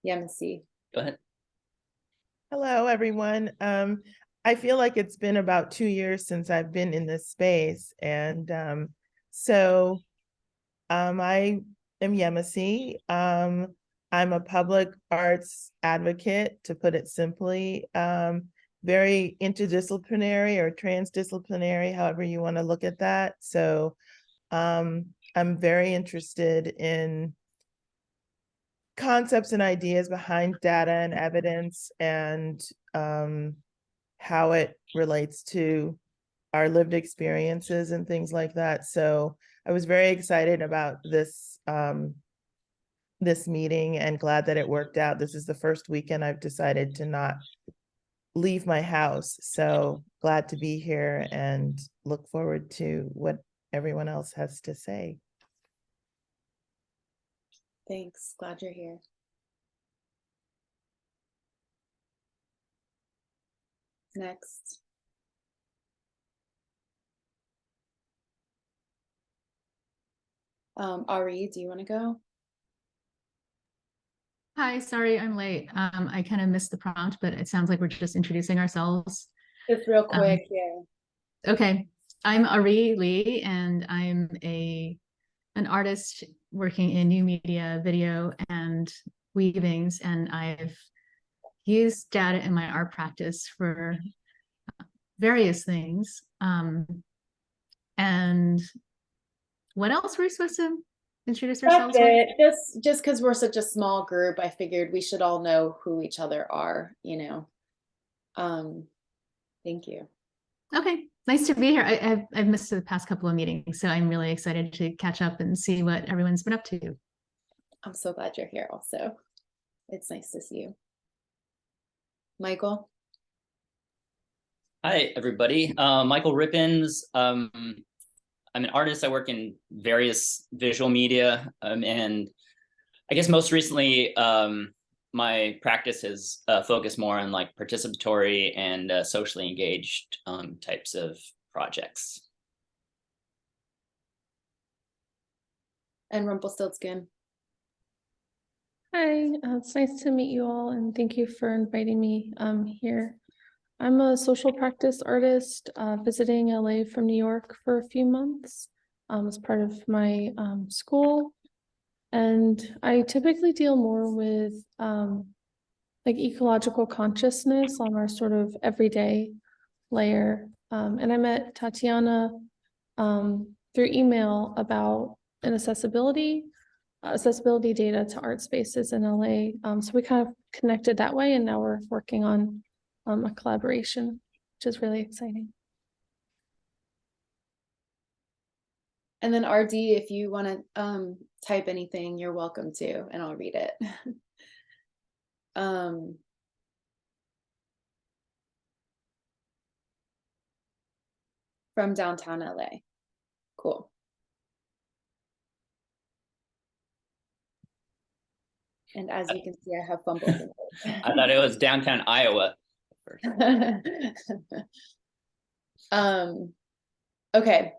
Yemisi. Go ahead. Hello, everyone. I feel like it's been about 2 years since I've been in this space. And I am Yemisi. I'm a public arts advocate, to put it simply, very interdisciplinary or transdisciplinary, however you want to look at that. So I'm very interested in concepts and ideas behind data and evidence, and how it relates to our lived experiences and things like that. So I was very excited about this meeting and glad that it worked out. This is the first weekend I've decided to not leave my house. So glad to be here and look forward to what everyone else has to say. Thanks. Glad you're here. Next. Ari, do you want to go? Hi, sorry I'm late. I kind of missed the prompt, but it sounds like we're just introducing ourselves. Just real quick, yeah. Okay, I'm Ari Lee, and I'm an artist working in new media, video, and weavings, and I've used data in my art practice for various things. And what else were we supposed to introduce ourselves with? Just because we're such a small group, I figured we should all know who each other are, Thank you. Okay, nice to be here. I've missed the past couple of meetings, so I'm really excited to catch up and see what everyone's been up to. I'm so glad you're here also. It's nice to see you. Michael? Hi, everybody. Michael Rippens. I'm an artist. I work in various visual media, and I guess most recently, my practice has focused more on like participatory and socially engaged types of projects. And Rumpelstiltskin. Hi, it's nice to meet you all, and thank you for inviting me here. I'm a social practice artist visiting LA from New York for a few months as part of my school. And I typically deal more with like ecological consciousness on our sort of everyday layer. And I met Tatiana through email about an accessibility data to art spaces in LA. So we kind of connected that way, and now we're working on a collaboration, which is really exciting. And then RD, if you want to type anything, you're welcome to, and I'll read it. From downtown LA. Cool. And as you can see, I have fumbled. I thought it was downtown Iowa. Okay,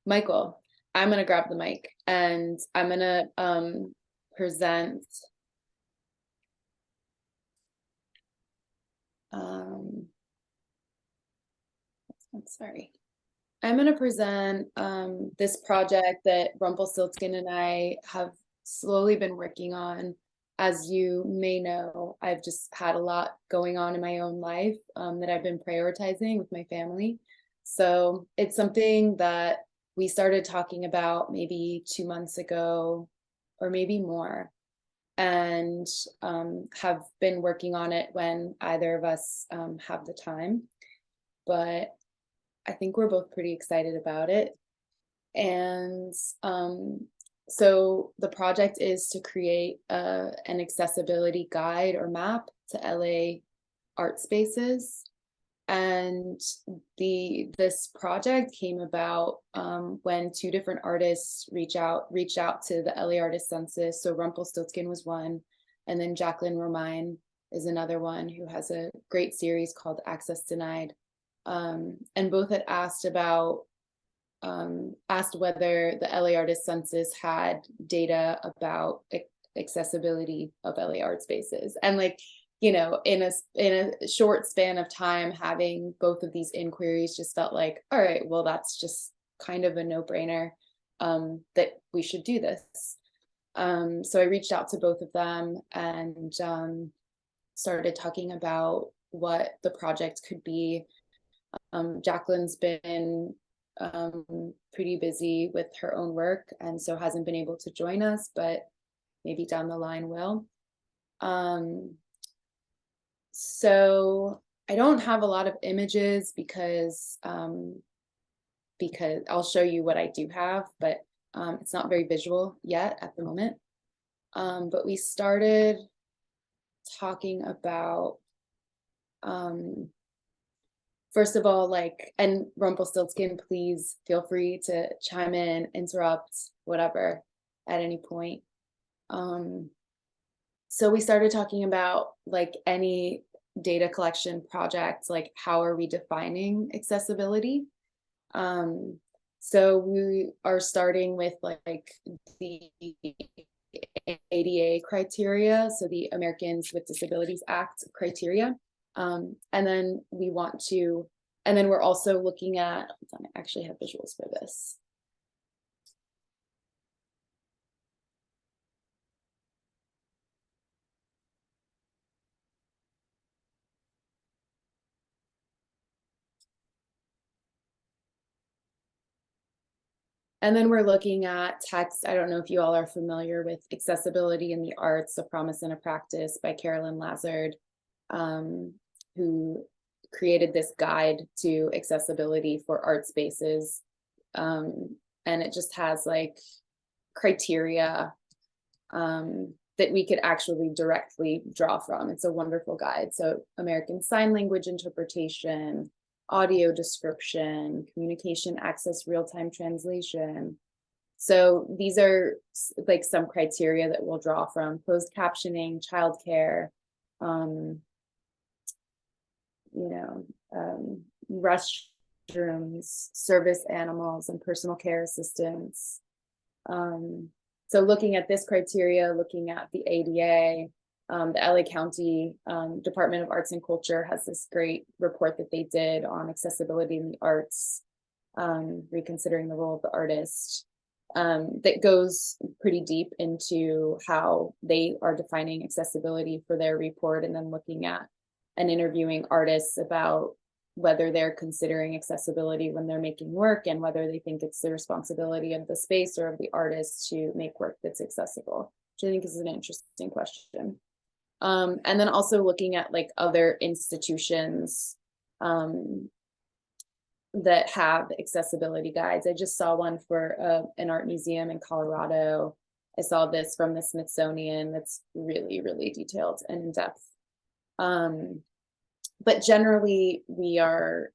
Michael, I'm gonna grab the mic and I'm gonna present sorry. I'm gonna present this project that Rumpelstiltskin and I have slowly been working on. As you may know, I've just had a lot going on in my own life that I've been prioritizing with my family. So it's something that we started talking about maybe 2 months ago, or maybe more, and have been working on it when either of us have the time. But I think we're both pretty excited about it. And so the project is to create an accessibility guide or map to LA art spaces. And this project came about when 2 different artists reached out to the LA Artist Census. So Rumpelstiltskin was one, and then Jacqueline Romine is another one who has a great series called Access Denied. And both had asked about asked whether the LA Artist Census had data about accessibility of LA art spaces. And like, you know, in a short span of time, having both of these inquiries just felt like, all right, well, that's just kind of a no-brainer, that we should do this. So I reached out to both of them and started talking about what the project could be. Jacqueline's been pretty busy with her own work and so hasn't been able to join us, but maybe down the line will. So I don't have a lot of images because I'll show you what I do have, but it's not very visual yet at the moment. But we started talking about, first of all, like, and Rumpelstiltskin, please feel free to chime in, interrupt, whatever, at any point. So we started talking about like any data collection project, like how are we defining accessibility? So we are starting with like the ADA criteria, so the Americans with Disabilities Act criteria. And then we want to, and then we're also looking at, I actually have visuals for this. And then we're looking at text. I don't know if you all are familiar with Accessibility in the Arts, A Promise and a Practice by Carolyn Lazard, who created this guide to accessibility for art spaces. And it just has like criteria that we could actually directly draw from. It's a wonderful guide. So American Sign Language interpretation, audio description, communication access, real-time translation. So these are like some criteria that we'll draw from: closed captioning, childcare, restrooms, service animals, and personal care assistants. So looking at this criteria, looking at the ADA, the LA County Department of Arts and Culture has this great report that they did on accessibility in the arts, reconsidering the role of the artist, that goes pretty deep into how they are defining accessibility for their report, and then looking at and interviewing artists about whether they're considering accessibility when they're making work, and whether they think it's the responsibility of the space or of the artist to make work that's accessible, which I think is an interesting question. And then also looking at like other institutions that have accessibility guides. I just saw one for an art museum in Colorado. I saw this from the Smithsonian that's really, really detailed and in depth. But generally, we are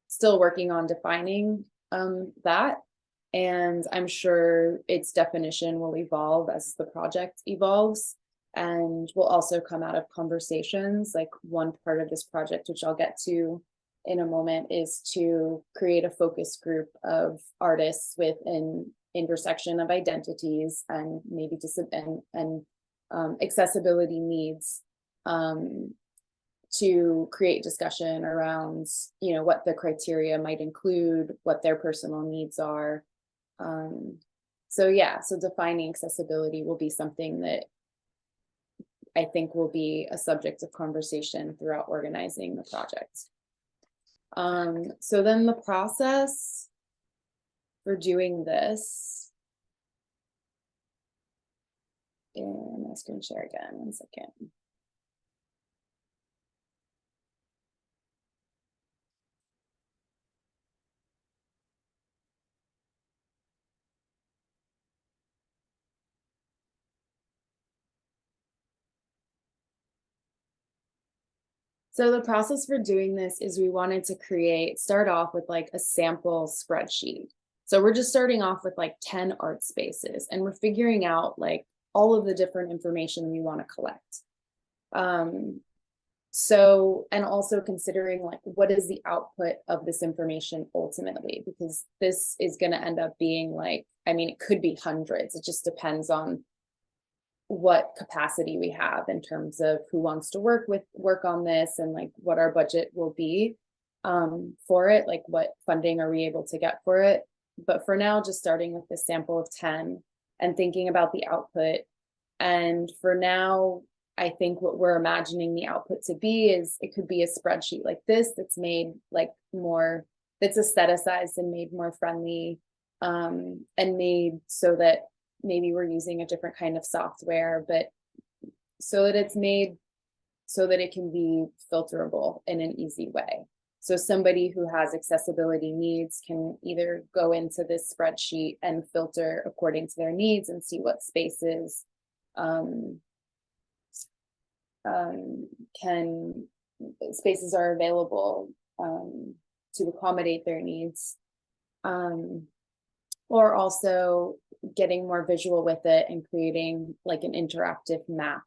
still working on defining that. And I'm sure its definition will evolve as the project evolves, and will also come out of conversations. Like one part of this project, which I'll get to in a moment, is to create a focus group of artists with an intersection of identities and maybe accessibility needs, to create discussion around, you know, what the criteria might include, what their personal needs are. So yeah, so defining accessibility will be something that I think will be a subject of conversation throughout organizing the project. So then the process for doing this, and I'm just going to share again, 1 second. So the process for doing this is we wanted to start off with like a sample spreadsheet. So we're just starting off with like 10 art spaces, and we're figuring out like all of the different information we want to collect. So, and also considering like, what is the output of this information ultimately? Because this is going to end up being like, I mean, it could be hundreds. It just depends on what capacity we have in terms of who wants to work on this, and like what our budget will be for it, like what funding are we able to get for it. But for now, just starting with this sample of 10 and thinking about the output. And for now, I think what we're imagining the output to be is it could be a spreadsheet like this that's made like more, that's aestheticized and made more friendly, and made so that maybe we're using a different kind of software, but so that it's made so that it can be filterable in an easy way. So somebody who has accessibility needs can either go into this spreadsheet and filter according to their needs and see what spaces spaces are available to accommodate their needs, or also getting more visual with it and creating like an interactive map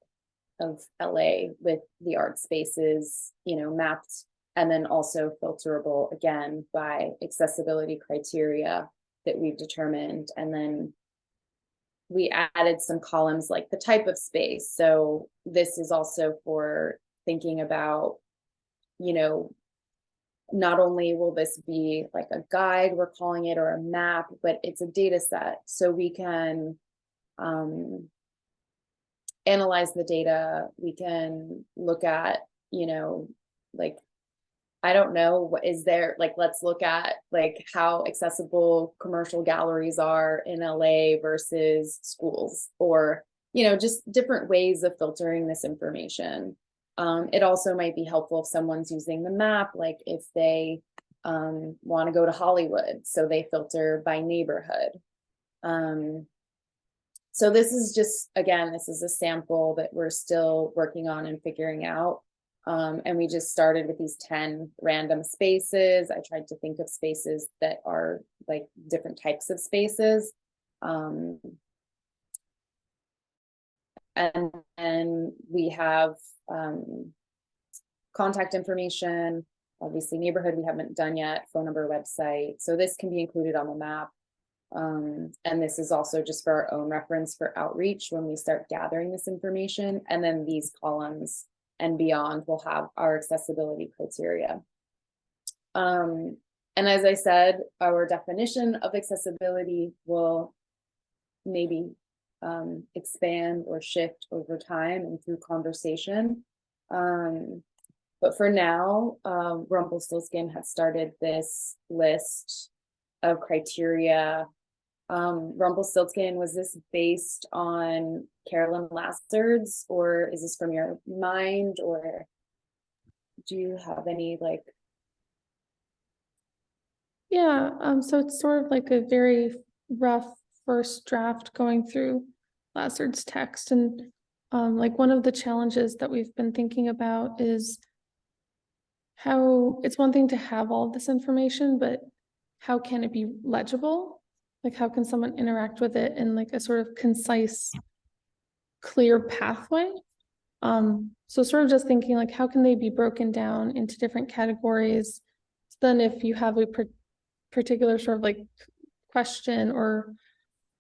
of LA with the art spaces, you know, mapped and then also filterable again by accessibility criteria that we've determined. And then we added some columns like the type of space. So this is also for thinking about, you know, not only will this be like a guide, we're calling it, or a map, but it's a data set. So we can analyze the data. We can look at, you know, like, I don't know, what is there, like, let's look at like how accessible commercial galleries are in LA versus schools, or, you know, just different ways of filtering this information. It also might be helpful if someone's using the map, like if they want to go to Hollywood, so they filter by neighborhood. So this is just, again, this is a sample that we're still working on and figuring out. And we just started with these 10 random spaces. I tried to think of spaces that are like different types of spaces. And then we have contact information, obviously neighborhood we haven't done yet, phone number, website. So this can be included on the map. And this is also just for our own reference for outreach when we start gathering this information. And then these columns and beyond will have our accessibility criteria. And as I said, our definition of accessibility will maybe expand or shift over time and through conversation. But for now, Rumpelstiltskin has started this list of criteria. Rumpelstiltskin, was this based on Carolyn Lazard's, or is this from your mind, or do you have any like? Yeah, so it's sort of like a very rough first draft going through Lazard's text. And like one of the challenges that we've been thinking about is how it's one thing to have all this information, but how can it be legible? Like how can someone interact with it in like a sort of concise, clear pathway? So sort of just thinking like, how can they be broken down into different categories? So then if you have a particular sort of like question, or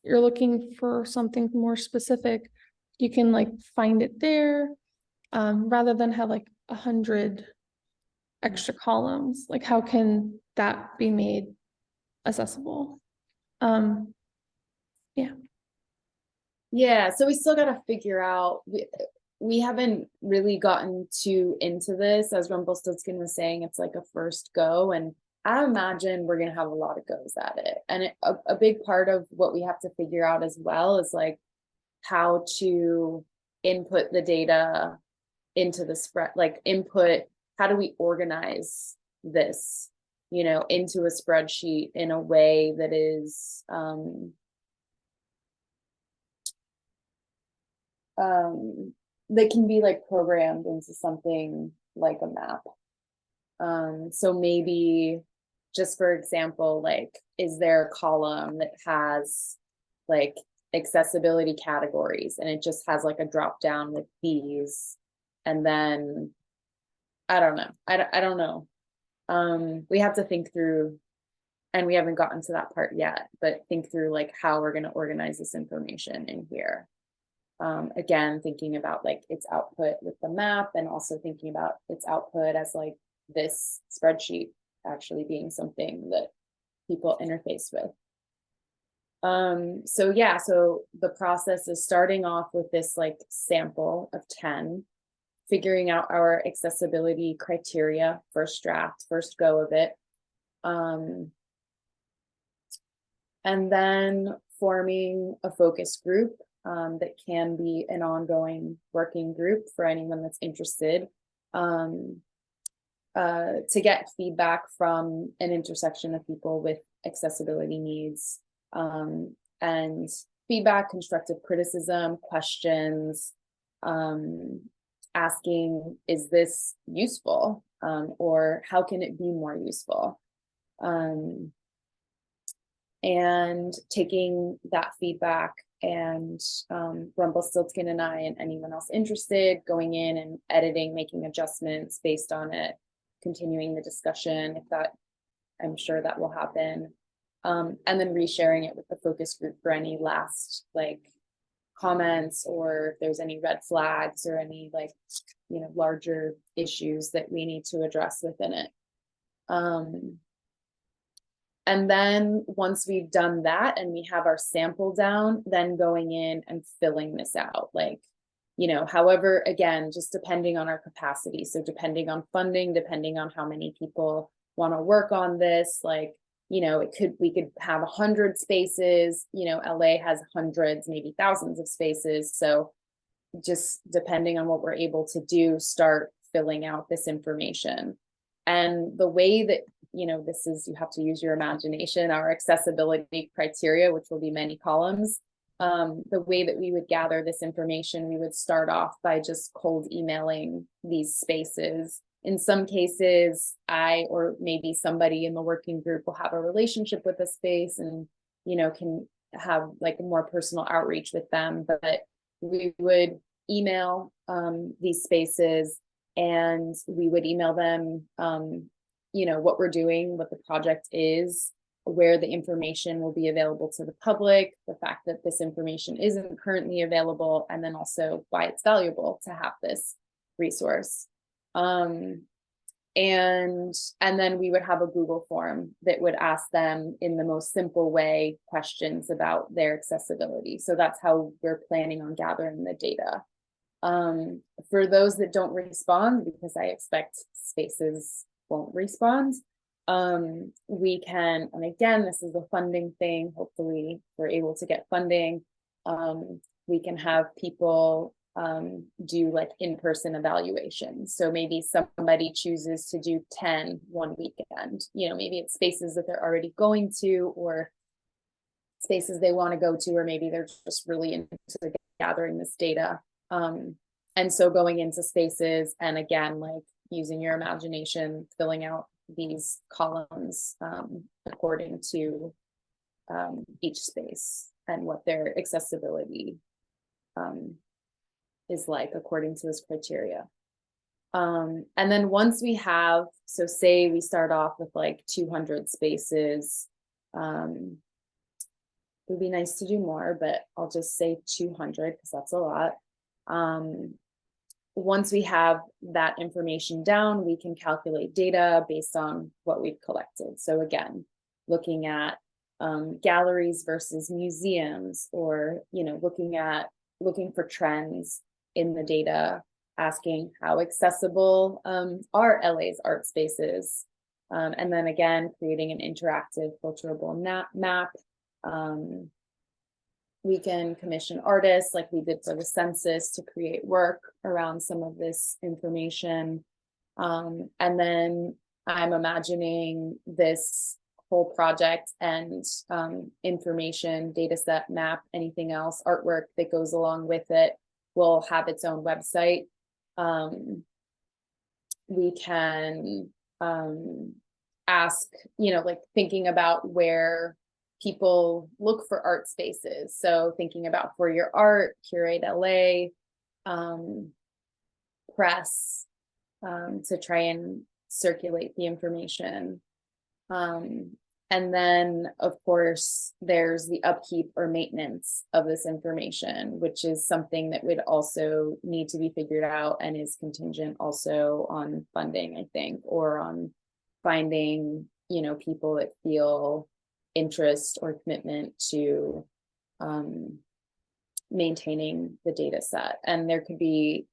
you're looking for something more specific, you can like find it there, rather than have like 100 extra columns. Like how can that be made accessible? Yeah, so we still got to figure out, we haven't really gotten too into this. As Rumpelstiltskin was saying, it's like a first go, and I imagine we're going to have a lot of goes at it. And a big part of what we have to figure out as well is like how to input the data into the spread, like input, how do we organize this, you know, into a spreadsheet in a way that is that can be like programmed into something like a map. So maybe just for example, like, is there a column that has like accessibility categories and it just has like a drop down with these, and then I don't know. I don't know. We have to think through, and we haven't gotten to that part yet, but think through like how we're going to organize this information in here. Again, thinking about like its output with the map, and also thinking about its output as like this spreadsheet actually being something that people interface with. So yeah, so the process is starting off with this like sample of 10, figuring out our accessibility criteria, first draft, first go of it. And then forming a focus group that can be an ongoing working group for anyone that's interested, to get feedback from an intersection of people with accessibility needs, and feedback, constructive criticism, questions, asking, is this useful, or how can it be more useful? And taking that feedback and Rumpelstiltskin and I and anyone else interested going in and editing, making adjustments based on it, continuing the discussion if that, I'm sure that will happen. And then resharing it with the focus group for any last like comments, or if there's any red flags or any like, you know, larger issues that we need to address within it. And then once we've done that and we have our sample down, then going in and filling this out, like, you know, however, again, just depending on our capacity. So depending on funding, depending on how many people want to work on this, like, you know, we could have 100 spaces, you know, LA has hundreds, maybe thousands of spaces. So just depending on what we're able to do, start filling out this information. And the way that, you know, this is, you have to use your imagination, our accessibility criteria, which will be many columns. The way that we would gather this information, we would start off by just cold emailing these spaces. In some cases, I, or maybe somebody in the working group will have a relationship with the space and, you know, can have like a more personal outreach with them, but we would email these spaces, and we would email them, you know, what we're doing, what the project is, where the information will be available to the public, the fact that this information isn't currently available, and then also why it's valuable to have this resource. And then we would have a Google form that would ask them in the most simple way questions about their accessibility. So that's how we're planning on gathering the data. For those that don't respond, because I expect spaces won't respond, we can, and again, this is a funding thing, hopefully we're able to get funding, we can have people do like in-person evaluations. So maybe somebody chooses to do 10 one weekend, you know, maybe it's spaces that they're already going to, or spaces they want to go to, or maybe they're just really into gathering this data. And so going into spaces, and again, like using your imagination, filling out these columns according to each space and what their accessibility is like according to this criteria. And then once we have, so say we start off with like 200 spaces, it would be nice to do more, but I'll just say 200 because that's a lot. Once we have that information down, we can calculate data based on what we've collected. So again, looking at galleries versus museums, or, you know, looking for trends in the data, asking how accessible are LA's art spaces, and then again, creating an interactive filterable map. We can commission artists like we did for the census to create work around some of this information. And then I'm imagining this whole project and information, data set, map, anything else, artwork that goes along with it will have its own website. We can ask, you know, like thinking about where people look for art spaces. So thinking about For Your Art, Curate LA, Press, to try and circulate the information. And then, of course, there's the upkeep or maintenance of this information, which is something that would also need to be figured out and is contingent also on funding, I think, or on finding, people that feel interest or commitment to maintaining the data set. And there could be,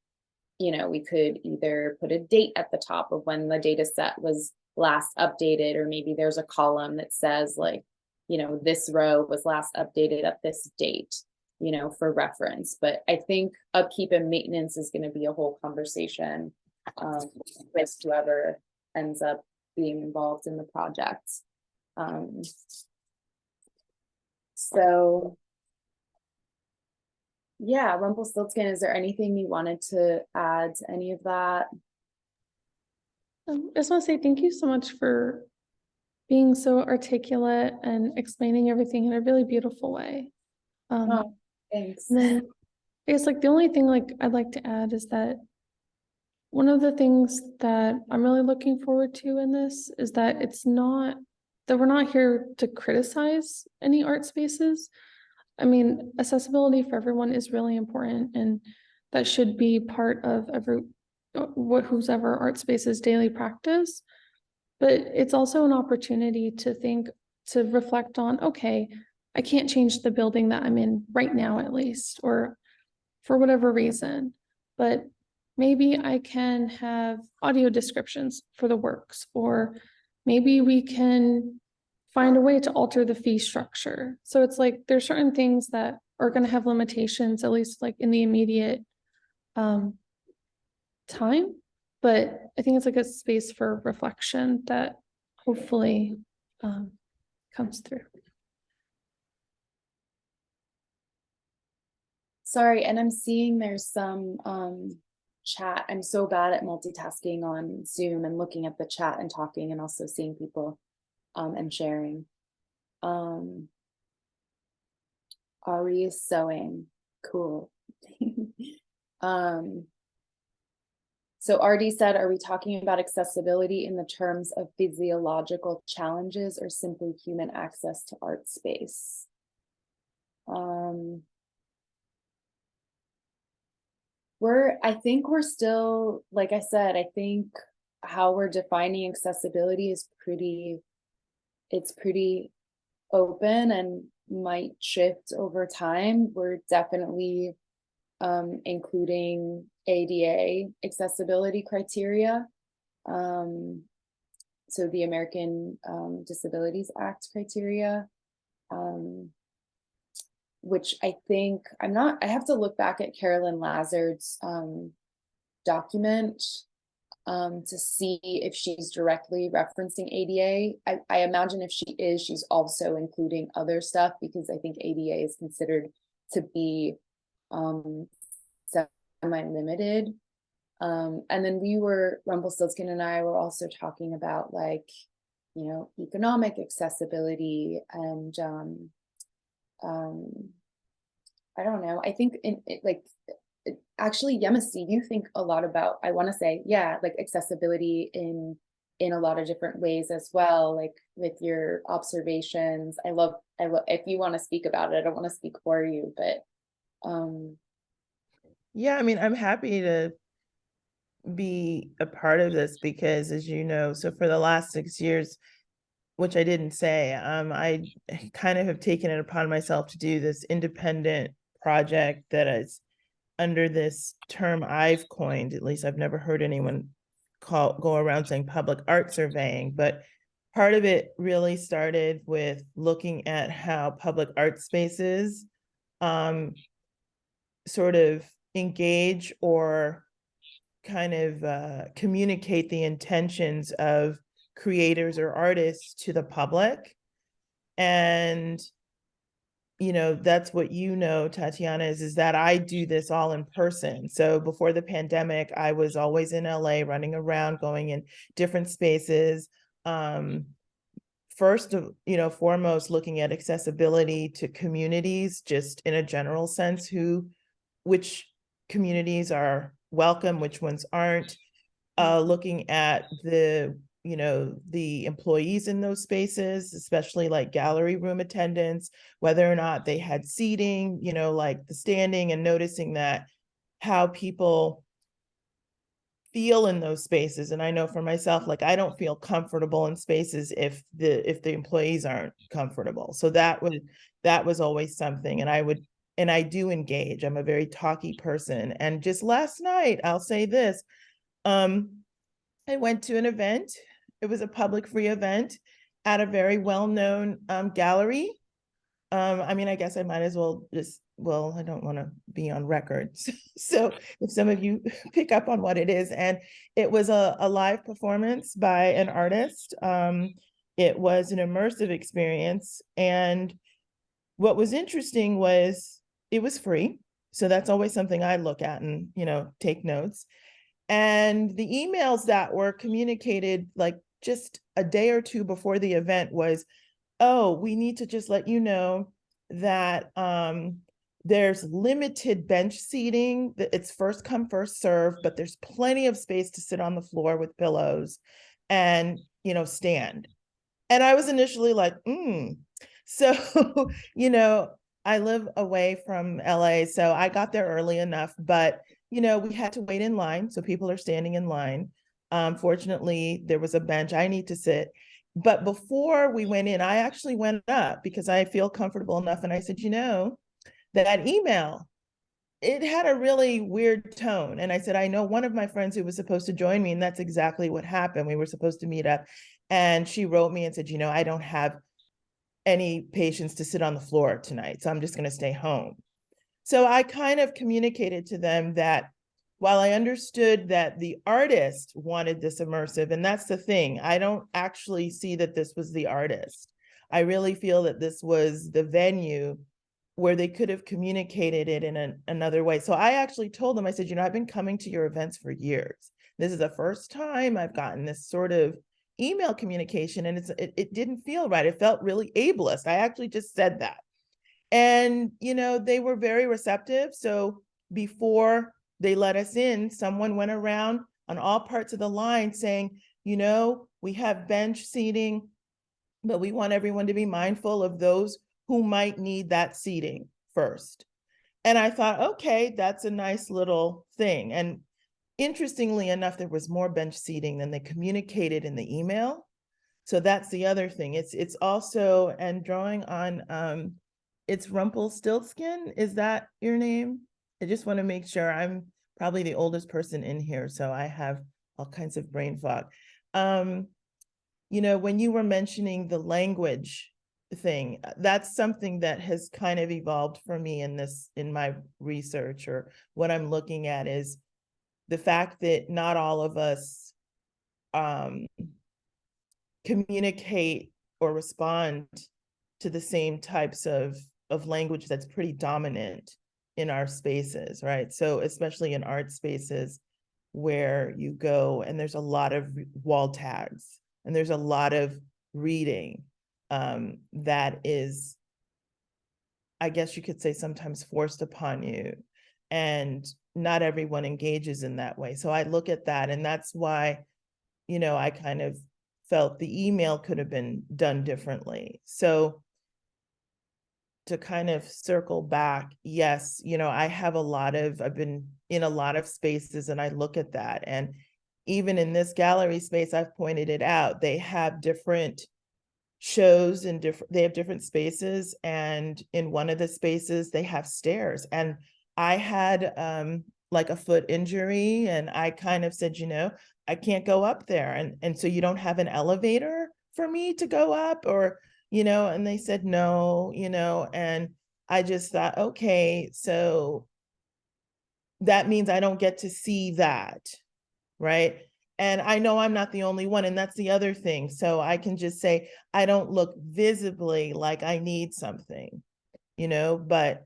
we could either put a date at the top of when the data set was last updated, or maybe there's a column that says like, this row was last updated at this date, for reference. But I think upkeep and maintenance is going to be a whole conversation with whoever ends up being involved in the project. So yeah, Rumpelstiltskin, is there anything you wanted to add to any of that? I just want to say thank you so much for being so articulate and explaining everything in a really beautiful way. Oh, thanks. And then I guess like the only thing like I'd like to add is that one of the things that I'm really looking forward to in this is that we're not here to criticize any art spaces. I mean, accessibility for everyone is really important, and that should be part of whose ever art space's daily practice. But it's also an opportunity to reflect on, okay, I can't change the building that I'm in right now, at least, or for whatever reason, but maybe I can have audio descriptions for the works, or maybe we can find a way to alter the fee structure. So it's like, there's certain things that are going to have limitations, at least like in the immediate time, but I think it's like a space for reflection that hopefully comes through. Sorry, and I'm seeing there's some chat. I'm so bad at multitasking on Zoom and looking at the chat and talking and also seeing people and sharing. Ari is sewing. Cool. So RD said, are we talking about accessibility in the terms of physiological challenges or simply human access to art space? I think we're still, like I said, I think how we're defining accessibility is pretty open and might shift over time. We're definitely including ADA accessibility criteria. So the American Disabilities Act criteria, which I think I have to look back at Carolyn Lazard's document to see if she's directly referencing ADA. I imagine if she is, she's also including other stuff, because I think ADA is considered to be semi-limited. And then Rumpelstiltskin and I were also talking about like, economic accessibility and I don't know. I think actually, Yemisi, you think a lot about, I want to say, yeah, like accessibility in a lot of different ways as well, like with your observations. I love, if you want to speak about it, I don't want to speak for you, but yeah, I mean, I'm happy to be a part of this because, as you know, so for the last 6 years, which I didn't say, I kind of have taken it upon myself to do this independent project that is under this term I've coined. At least I've never heard anyone go around saying public art surveying, but part of it really started with looking at how public art spaces sort of engage or kind of communicate the intentions of creators or artists to the public. And that's what Tatiana, is that I do this all in person. So before the pandemic, I was always in LA, running around, going in different spaces. First, foremost, looking at accessibility to communities, just in a general sense, which communities are welcome, which ones aren't. looking at the, the employees in those spaces, especially like gallery room attendants, whether or not they had seating, like the standing, and noticing that how people feel in those spaces. And I know for myself, like, I don't feel comfortable in spaces if the employees aren't comfortable. So that was always something. And I do engage. I'm a very talky person. And just last night, I'll say this, I went to an event. It was a public free event at a very well-known gallery. I guess I might as well I don't want to be on record. So if some of you pick up on what it is, and it was a live performance by an artist. It was an immersive experience. And what was interesting was it was free. So that's always something I look at and, take notes. And the emails that were communicated like just a day or two before the event was, oh, we need to just let you know that there's limited bench seating. It's first come, first serve, but there's plenty of space to sit on the floor with pillows and, stand. And I was initially like, So, I live away from LA, so I got there early enough, but we had to wait in line. So people are standing in line. Fortunately, there was a bench I need to sit. But before we went in, I actually went up because I feel comfortable enough. And I said, that email, it had a really weird tone. And I said, I know one of my friends who was supposed to join me, and that's exactly what happened. We were supposed to meet up. And she wrote me and said, I don't have any patience to sit on the floor tonight, so I'm just going to stay home. So I kind of communicated to them that while I understood that the artist wanted this immersive, and that's the thing, I don't actually see that this was the artist. I really feel that this was the venue where they could have communicated it in another way. So I actually told them, I said, I've been coming to your events for years. This is the first time I've gotten this sort of email communication, and it didn't feel right. It felt really ableist. I actually just said that. And, they were very receptive. So before they let us in, someone went around on all parts of the line saying, we have bench seating, but we want everyone to be mindful of those who might need that seating first. And I thought, okay, that's a nice little thing. And interestingly enough, there was more bench seating than they communicated in the email. So that's the other thing. It's also, and drawing on, it's Rumpelstiltskin. Is that your name? I just want to make sure. I'm probably the oldest person in here, so I have all kinds of brain fog. When you were mentioning the language thing, that's something that has kind of evolved for me in my research, or what I'm looking at is the fact that not all of us communicate or respond to the same types of language that's pretty dominant in our spaces, right? So especially in art spaces where you go and there's a lot of wall tags and there's a lot of reading that is, I guess you could say, sometimes forced upon you. And not everyone engages in that way. So I look at that, and that's why, I kind of felt the email could have been done differently. So to kind of circle back, yes, I've been in a lot of spaces, and I look at that. And even in this gallery space, I've pointed it out, they have different shows and they have different spaces. And in one of the spaces, they have stairs. And I had like a foot injury, and I kind of said, I can't go up there. And so you don't have an elevator for me to go up, or, and they said, no, and I just thought, okay, so that means I don't get to see that, right? And I know I'm not the only one, and that's the other thing. So I can just say, I don't look visibly like I need something, but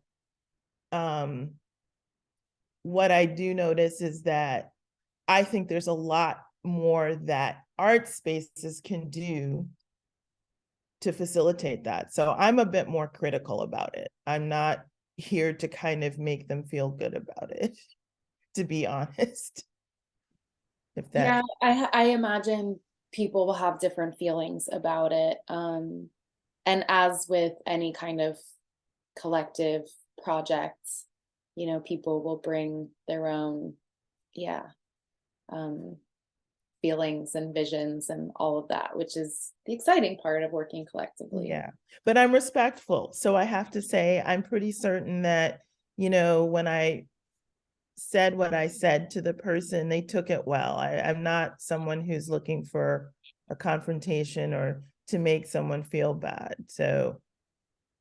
what I do notice is that I think there's a lot more that art spaces can do to facilitate that. So I'm a bit more critical about it. I'm not here to kind of make them feel good about it, to be honest. If that, Yeah, I imagine people will have different feelings about it. And as with any kind of collective projects, you know, people will bring their own, yeah, um, feelings and visions and all of that, which is the exciting part of working collectively. yeah, but I'm respectful. So I have to say, I'm pretty certain that, you know, when I said what I said to the person, they took it well. I'm not someone who's looking for a confrontation or to make someone feel bad. So,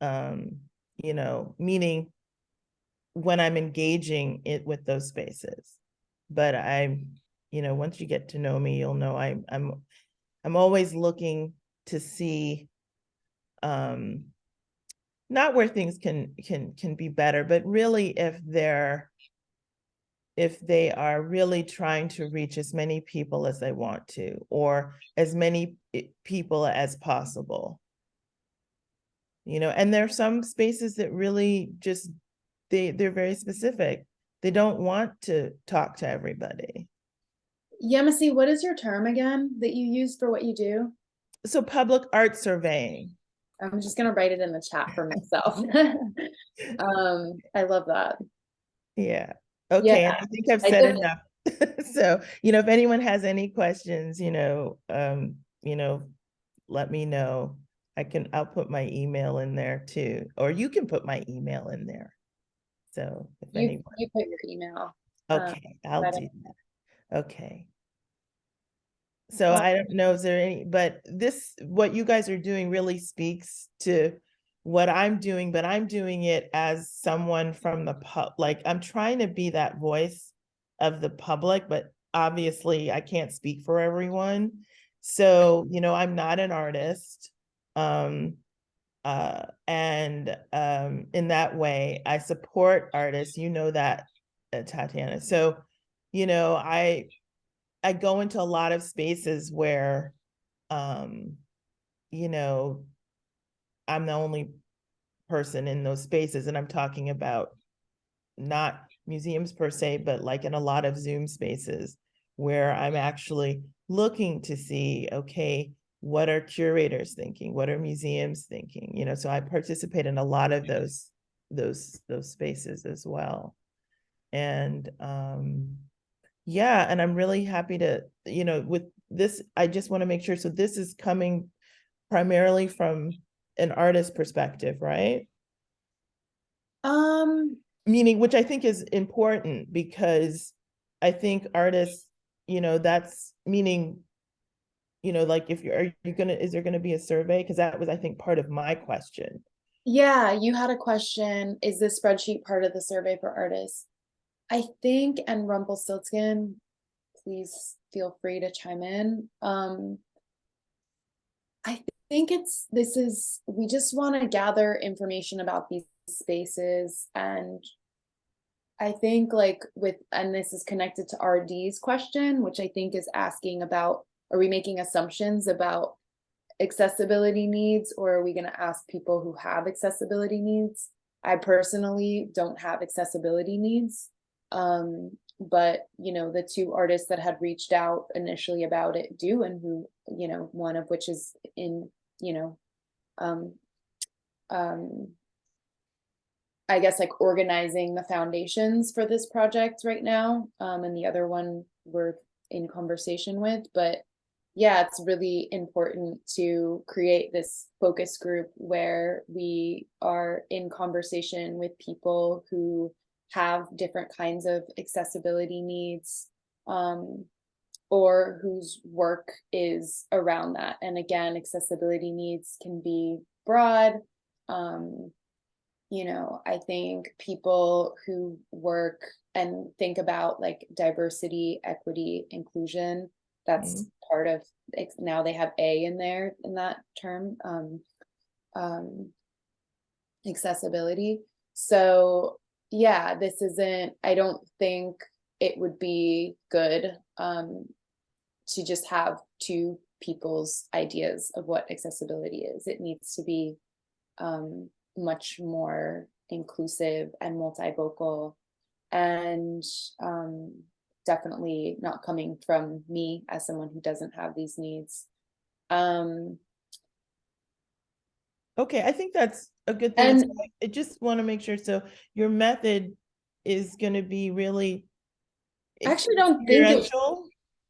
you know, meaning when I'm engaging it with those spaces. But I'm, you know, once you get to know me, you'll know I'm always looking to see not where things can be better, but really if they are really trying to reach as many people as they want to, or as many people as possible. You know, and there are some spaces that really just they're very specific. They don't want to talk to everybody. Yemisi, what is your term again that you use for what you do? So public art surveying. I'm just gonna write it in the chat for myself. I love that. Yeah. Okay, and Yeah, I think I've I said just, enough. So, you know, if anyone has any questions, you know, let me know. I'll put my email in there too, or you can put my email in there. So if anyone, you put your email. okay, I'll Right. do that. Okay. So Um, I don't know, is there any, but what you guys are doing really speaks to what I'm doing, but I'm doing it as someone from the like I'm trying to be that voice of the public, but obviously I can't speak for everyone. So, you know, I'm not an artist. And in that way, I support artists, you know that, Tatiana. So, you know, I go into a lot of spaces where, you know, I'm the only person in those spaces, and I'm talking about not museums per se, but like in a lot of Zoom spaces where I'm actually looking to see, okay, what are curators thinking? What are museums thinking? You know, so I participate in a lot of those spaces as well. And yeah, and I'm really happy to, you know, with this, I just want to make sure. So this is coming primarily from an artist perspective, right? Meaning, which I think is important because I think artists, you know, that's meaning, you know, like if is there gonna be a survey? Because that was, I think, part of my question. yeah, you had a question. Is this spreadsheet part of the survey for artists? I think, and Rumpelstiltskin, please feel free to chime in. I think we just want to gather information about these spaces, and I think and this is connected to RD's question, which I think is asking about, are we making assumptions about accessibility needs, or are we going to ask people who have accessibility needs? I personally don't have accessibility needs. But you know, the two artists that had reached out initially about it do, and who, you know, one of which is in, you know, um, um, I guess like organizing the foundations for this project right now. And the other one we're in conversation with, but yeah, it's really important to create this focus group where we are in conversation with people who have different kinds of accessibility needs, or whose work is around that. And again, accessibility needs can be broad. You know, I think people who work and think about like diversity, equity, inclusion, that's part of it. Now they have A in there in that term, accessibility. So yeah, I don't think it would be good to just have two people's ideas of what accessibility is. It needs to be much more inclusive and multivocal and definitely not coming from me as someone who doesn't have these needs. Okay, I think that's a good thing. And So I just want to make sure, so your method is going to be really I actually don't think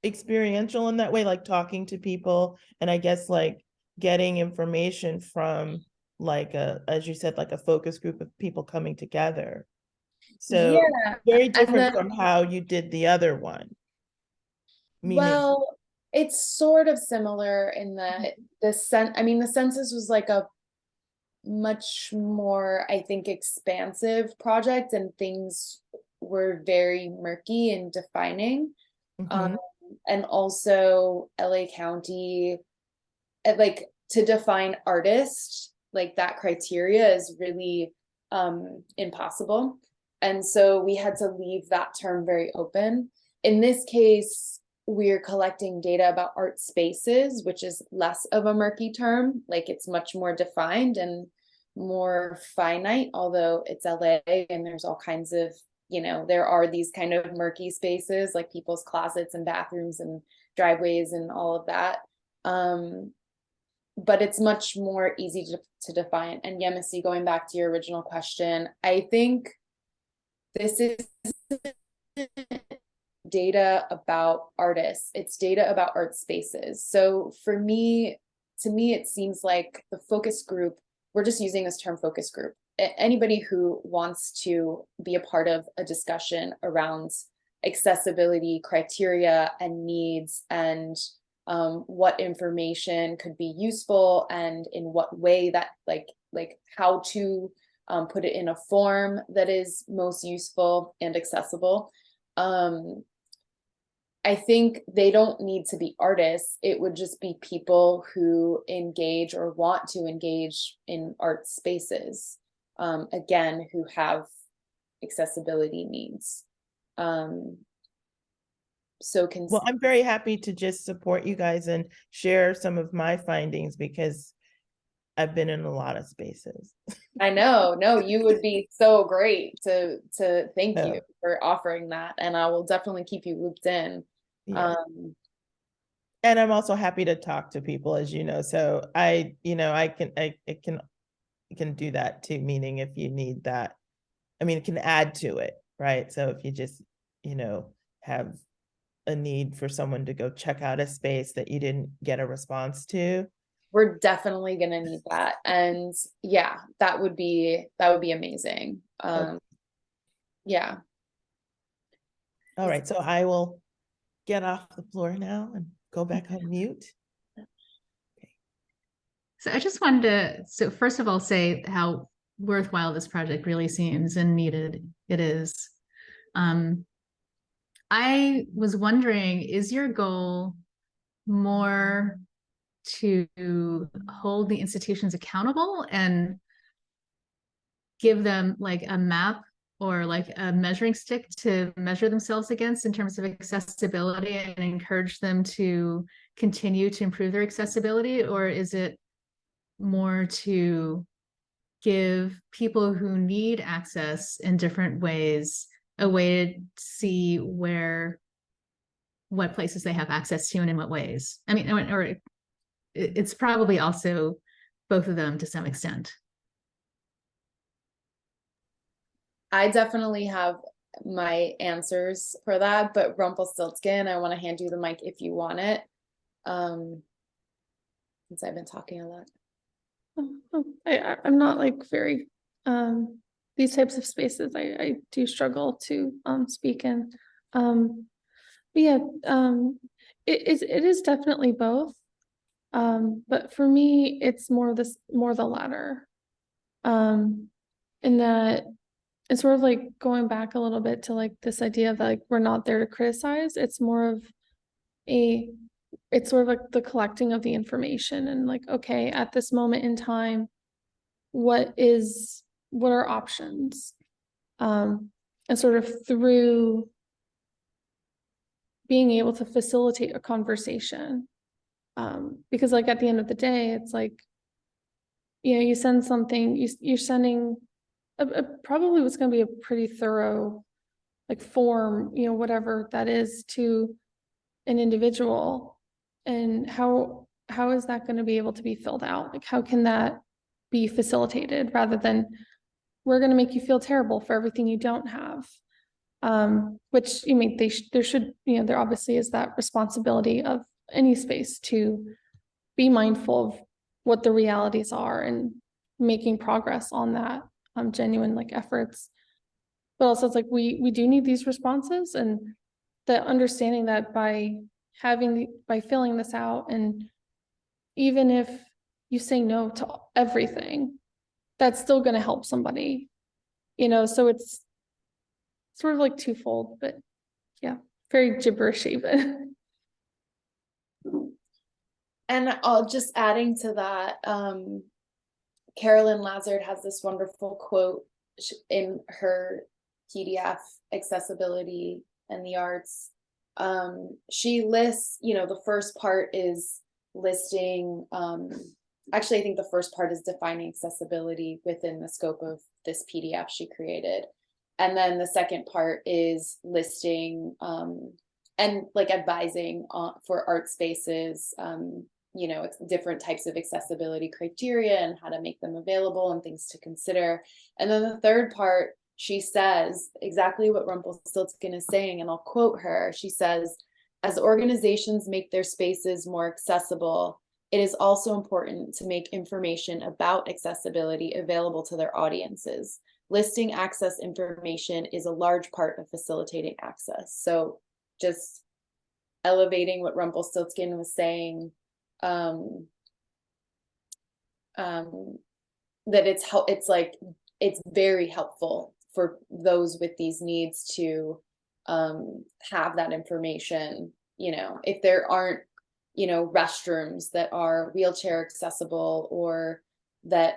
experiential in that way, like talking to people, and I guess like getting information from like as you said, like a focus group of people coming together. So yeah, very and different then, from how you did the other one. Meaning, well, it's sort of similar in that the census was like a much more, I think, expansive project, and things were very murky and defining. mhm. And also LA County, like to define artist, like that criteria is really impossible. And so we had to leave that term very open. In this case, we're collecting data about art spaces, which is less of a murky term. Like it's much more defined and more finite, although it's LA and there's all kinds of, there are these kind of murky spaces like people's closets and bathrooms and driveways and all of that. But it's much more easy to define. And Yemisi, going back to your original question, I think this is data about artists. It's data about art spaces. So to me, it seems like the focus group, we're just using this term focus group. Anybody who wants to be a part of a discussion around accessibility criteria and needs, and what information could be useful and in what way that like how to put it in a form that is most useful and accessible. I think they don't need to be artists. It would just be people who engage or want to engage in art spaces, again, who have accessibility needs. Well, I'm very happy to just support you guys and share some of my findings because I've been in a lot of spaces. I know, no, you would be so great to thank Yeah. you for offering that, and I will definitely keep you looped in. Yeah. And I'm also happy to talk to people, as you know. So I can do that too, meaning if you need that, I mean, it can add to it, right? So if you just, have a need for someone to go check out a space that you didn't get a response to. We're definitely gonna need that. And yeah, that would be amazing. Okay. Yeah. All right, so I will get off the floor now and go back on mute. So I just wanted to, so first of all, say how worthwhile this project really seems and needed it is. I was wondering, is your goal more to hold the institutions accountable and give them like a map or like a measuring stick to measure themselves against in terms of accessibility and encourage them to continue to improve their accessibility? Or is it more to give people who need access in different ways a way to see what places they have access to and in what ways? I mean, or it's probably also both of them to some extent. I definitely have my answers for that, but Rumpelstiltskin, I want to hand you the mic if you want it. Since I've been talking a lot. I'm not like very these types of spaces I do struggle to speak in. But yeah, it is definitely both. But for me, it's more the latter. In that it's sort of like going back a little bit to like this idea of like we're not there to criticize. It's more of it's sort of like the collecting of the information and like, okay, at this moment in time, what are options? And sort of through being able to facilitate a conversation. Because like at the end of the day, it's like, you send something, you're sending probably what's going to be a pretty thorough like form, you know, whatever that is to an individual, and how is that going to be able to be filled out? Like, how can that be facilitated rather than we're going to make you feel terrible for everything you don't have? Which, you mean, there should, you know, there obviously is that responsibility of any space to be mindful of what the realities are and making progress on that, genuine like efforts. But also it's like we do need these responses, and the understanding that by filling this out, and even if you say no to everything, that's still going to help somebody, you know. So it's sort of like twofold, but yeah, very gibberishy, but And I'll just adding to that, Carolyn Lazard has this wonderful quote in her PDF, Accessibility and the Arts. She lists, you know, the first part is listing, actually, I think the first part is defining accessibility within the scope of this PDF she created. And then the second part is listing and like advising for art spaces, you know, it's different types of accessibility criteria and how to make them available and things to consider. And then the third part, she says exactly what Rumpelstiltskin is saying, and I'll quote her. She says, as organizations make their spaces more accessible, it is also important to make information about accessibility available to their audiences. Listing access information is a large part of facilitating access. So just elevating what Rumpelstiltskin was saying, that it's very helpful for those with these needs to have that information. You know, if there aren't, you know, restrooms that are wheelchair accessible or that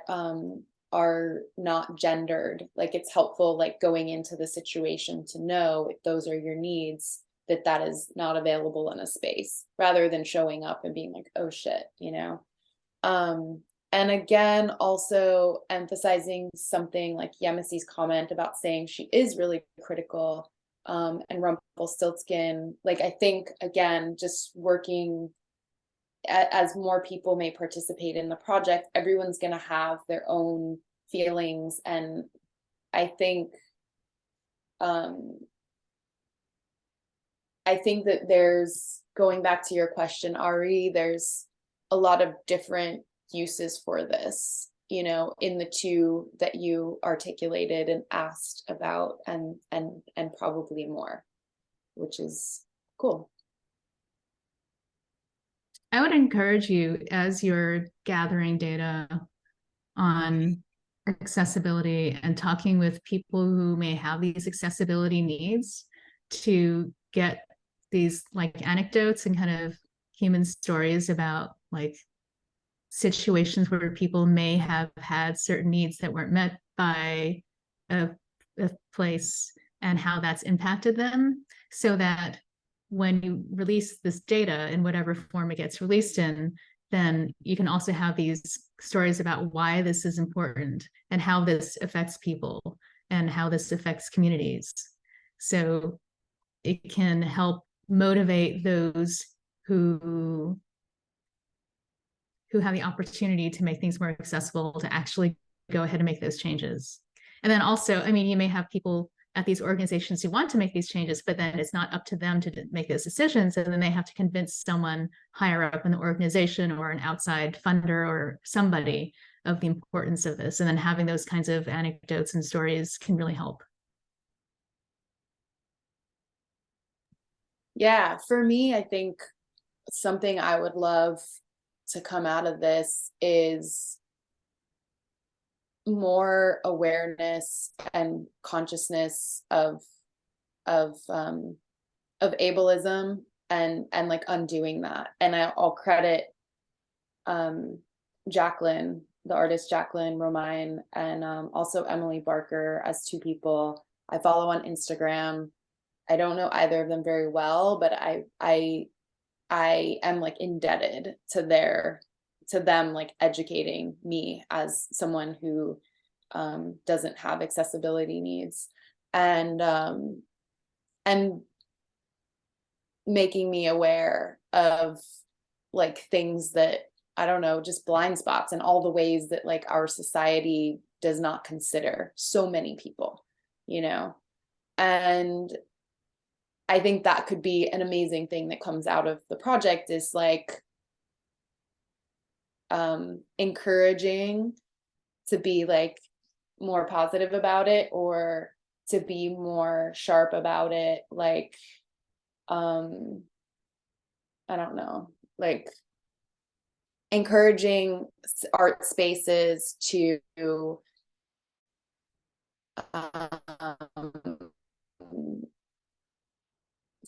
are not gendered, like it's helpful, like going into the situation to know if those are your needs, that is not available in a space, rather than showing up and being like, oh shit, you know. And again, also emphasizing something like Yemisi's comment about saying she is really critical, and Rumpelstiltskin, like, I think, again, just working as more people may participate in the project, everyone's going to have their own feelings. And I think that there's, going back to your question, Ari, there's a lot of different uses for this, you know, in the two that you articulated and asked about, and probably more, which is cool. I would encourage you, as you're gathering data on accessibility and talking with people who may have these accessibility needs, to get these like anecdotes and kind of human stories about like situations where people may have had certain needs that weren't met by a place, and how that's impacted them, so that when you release this data in whatever form it gets released in, then you can also have these stories about why this is important and how this affects people and how this affects communities. So it can help motivate those who have the opportunity to make things more accessible to actually go ahead and make those changes. And then also, I mean, you may have people at these organizations who want to make these changes, but then it's not up to them to make those decisions. And then they have to convince someone higher up in the organization or an outside funder or somebody of the importance of this. And then having those kinds of anecdotes and stories can really help. Yeah, for me, I think something I would love to come out of this is more awareness and consciousness of ableism and like undoing that. And I'll credit Jacqueline, the artist Jacqueline Romine, and also Emily Barker as two people I follow on Instagram. I don't know either of them very well, but I am like indebted to them like educating me as someone who doesn't have accessibility needs. And and making me aware of like things that, I don't know, just blind spots and all the ways that like our society does not consider so many people, you know? And I think that could be an amazing thing that comes out of the project, is like encouraging to be like more positive about it, or to be more sharp about it. Like, I don't know, like encouraging art spaces to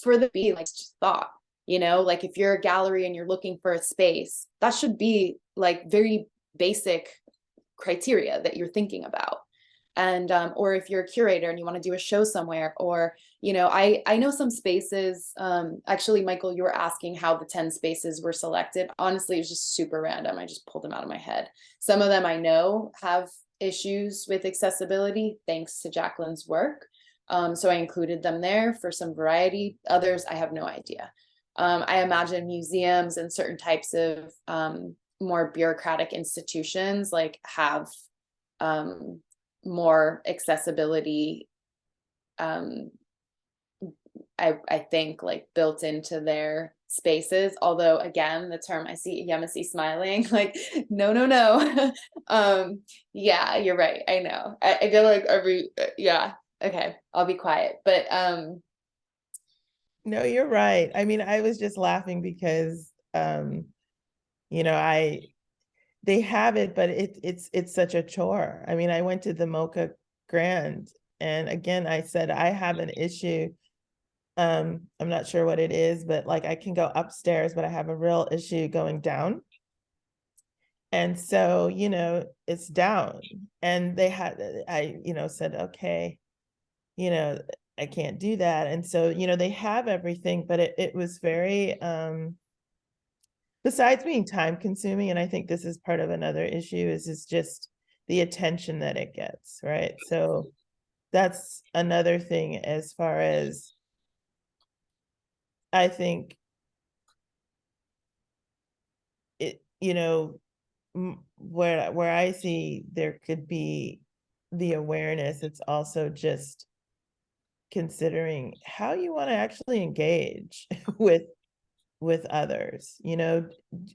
for the be like thought, you know, like if you're a gallery and you're looking for a space, that should be like very basic criteria that you're thinking about. And or if you're a curator and you want to do a show somewhere, or you know, I know some spaces, actually Michael, you were asking how the 10 spaces were selected. Honestly, it was just super random. I just pulled them out of my head. Some of them I know have issues with accessibility thanks to Jacqueline's work, so I included them there for some variety. Others I have no idea. I imagine museums and certain types of more bureaucratic institutions like have more accessibility, I think, like built into their spaces. Although again, the term, I see Yemisi smiling, like no, no, no. Yeah, you're right. I know. I feel like yeah. Okay, I'll be quiet. But No, you're right. I mean, I was just laughing because you know, they have it, but it's such a chore. I mean, I went to the Mocha Grand, and again, I said I have an issue. I'm not sure what it is, but like I can go upstairs, but I have a real issue going down. And so, you know, it's down. And I, you know, said, okay, you know, I can't do that. And so, you know, they have everything, but it was very, besides being time consuming, and I think this is part of another issue, is just the attention that it gets, right? So that's another thing as far as, I think it, you know, where I see there could be the awareness, it's also just considering how you want to actually engage with others. You know,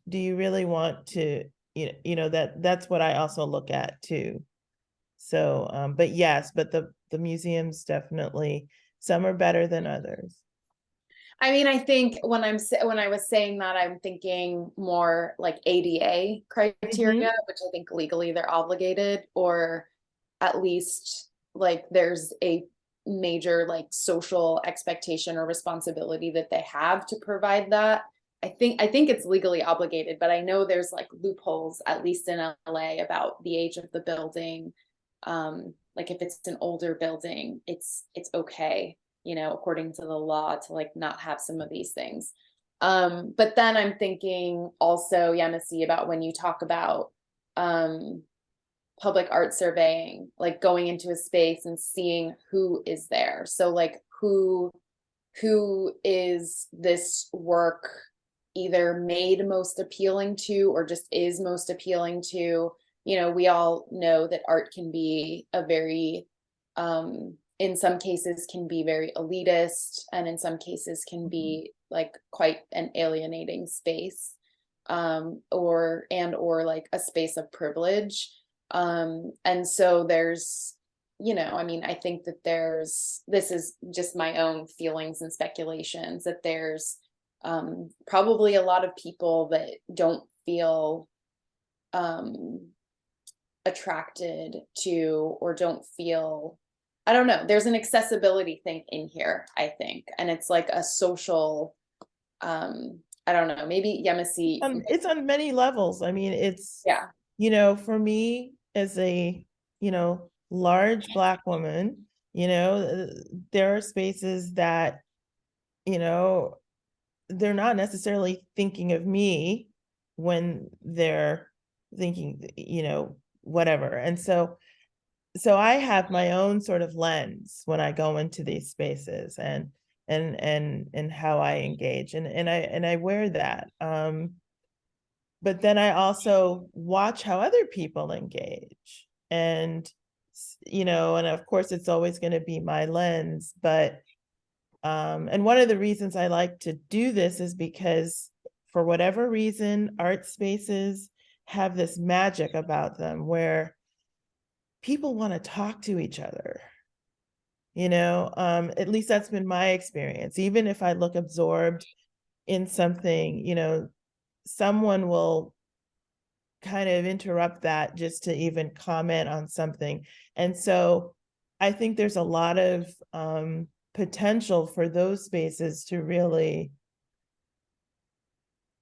do you really want to, you know, that's what I also look at too. So but yes, but the museums definitely, some are better than others. I mean, I think when I was saying that, I'm thinking more like ADA criteria, which I think legally they're obligated, or at least like there's a major like social expectation or responsibility that they have to provide that. I think it's legally obligated, but I know there's like loopholes, at least in LA, about the age of the building. Like if it's an older building, it's okay, you know, according to the law, to like not have some of these things. But then I'm thinking also, Yemisi, about when you talk about public art surveying, like going into a space and seeing who is there. So like who is this work either made most appealing to, or just is most appealing to. You know, we all know that art can be a very in some cases can be very elitist, and in some cases can be like quite an alienating space, or like a space of privilege. And so there's, you know, I mean, I think that this is just my own feelings and speculations, that there's probably a lot of people that don't feel attracted to, or don't feel, I don't know, there's an accessibility thing in here, I think, and it's like a social, I don't know, maybe Yemisi. It's on many levels. I mean, it's, Yeah, you know, for me as a, you know, large Black woman, you know, there are spaces that, you know, they're not necessarily thinking of me when they're thinking, you know, whatever. And so I have my own sort of lens when I go into these spaces. And and how I engage. And I wear that. But then I also watch how other people engage. And, you know, and of course it's always going to be my lens, but and one of the reasons I like to do this is because for whatever reason, art spaces have this magic about them where people want to talk to each other. You know, at least that's been my experience. Even if I look absorbed in something, you know, someone will kind of interrupt that just to even comment on something. And so I think there's a lot of potential for those spaces to really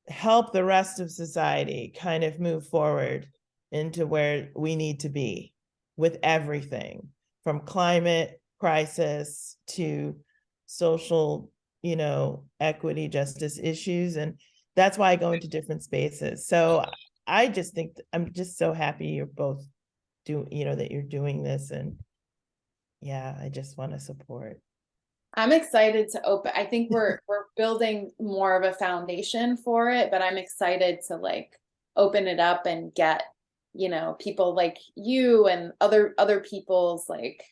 help the rest of society kind of move forward into where we need to be with everything from climate crisis to social, you know, equity, justice issues. And that's why I go into different spaces. So I just think I'm just so happy you're both you know, that you're doing this. And yeah, I just want to support. I'm excited to open. I think we're building more of a foundation for it, but I'm excited to like open it up and get, you know, people like you and other people's like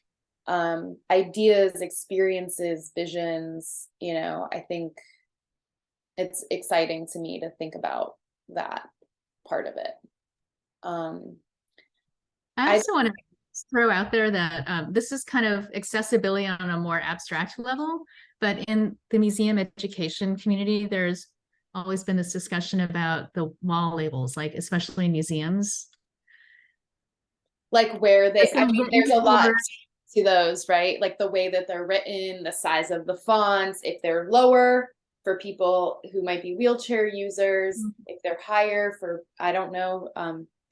ideas, experiences, visions. You know, I think it's exciting to me to think about that part of it. I also want to throw out there that this is kind of accessibility on a more abstract level, but in the museum education community, there's always been this discussion about the wall labels, like especially in museums. Like where they, I mean, there's a lot Over- to those, right? Like the way that they're written, the size of the fonts, if they're lower for people who might be wheelchair users, if they're higher for, I don't know,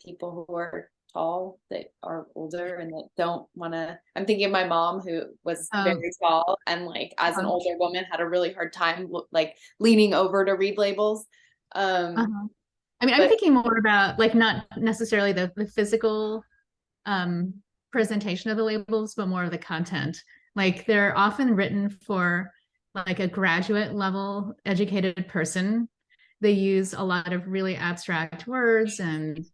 people who are tall that are older and that don't want to. I'm thinking of my mom who was very tall and like as an older woman had a really hard time like leaning over to read labels. I mean, I'm thinking more about like not necessarily the physical presentation of the labels, but more of the content. Like they're often written for like a graduate level educated person. They use a lot of really abstract words and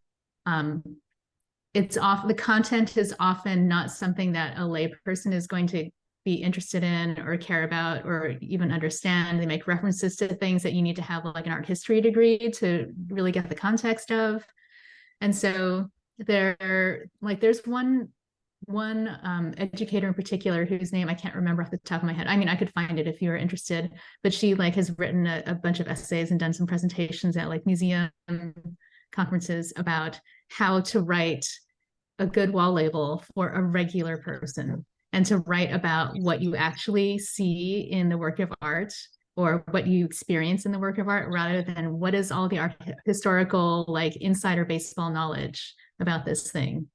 the content is often not something that a lay person is going to be interested in or care about or even understand. They make references to things that you need to have like an art history degree to really get the context of. And so there's one educator in particular whose name I can't remember off the top of my head. I mean, I could find it if you were interested, but she like has written a bunch of essays and done some presentations at like museum conferences about how to write a good wall label for a regular person and to write about what you actually see in the work of art or what you experience in the work of art rather than what is all the art historical like insider baseball knowledge about this thing.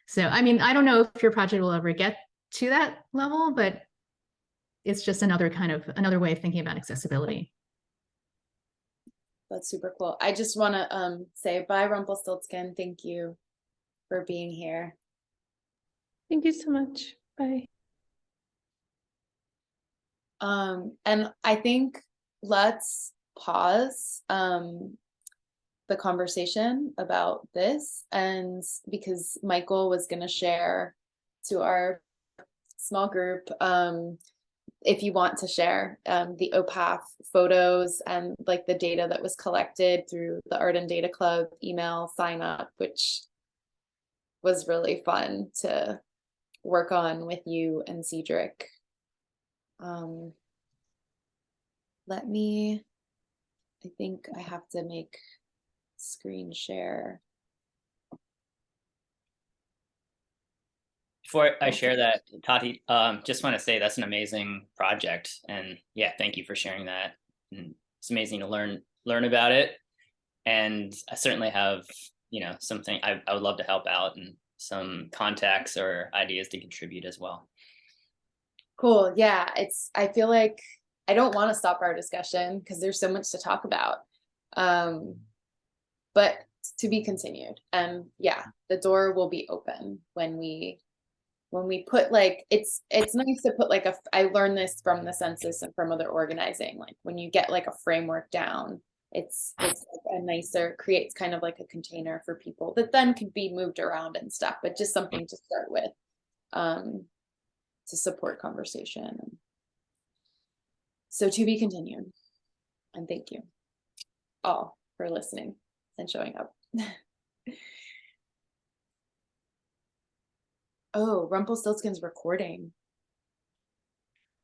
So, I mean, I don't know if your project will ever get to that level, but it's just another way of thinking about accessibility. That's super cool. I just want to say bye, Rumpelstiltskin. Thank you for being here. Thank you so much. Bye. And I think let's pause the conversation about this, and because Michael was going to share to our small group, if you want to share the OPaf photos and like the data that was collected through the Art and Data Club email sign up, which was really fun to work on with you and Cedric. I think I have to make screen share. Before I share that, Tati, just want to say that's an amazing project, and yeah, thank you for sharing that. And it's amazing to learn about it, and I certainly have, you know, something I would love to help out and some contacts or ideas to contribute as well. Cool. Yeah, I feel like I don't want to stop our discussion because there's so much to talk about. But to be continued. And yeah, the door will be open when we when we put like, it's nice to put like I learned this from the census and from other organizing, like when you get like a framework down, it's like a nicer, creates kind of like a container for people that then can be moved around and stuff, but just something to start with, to support conversation. So to be continued. And thank you all for listening and showing up. Oh, Rumpelstiltskin's recording.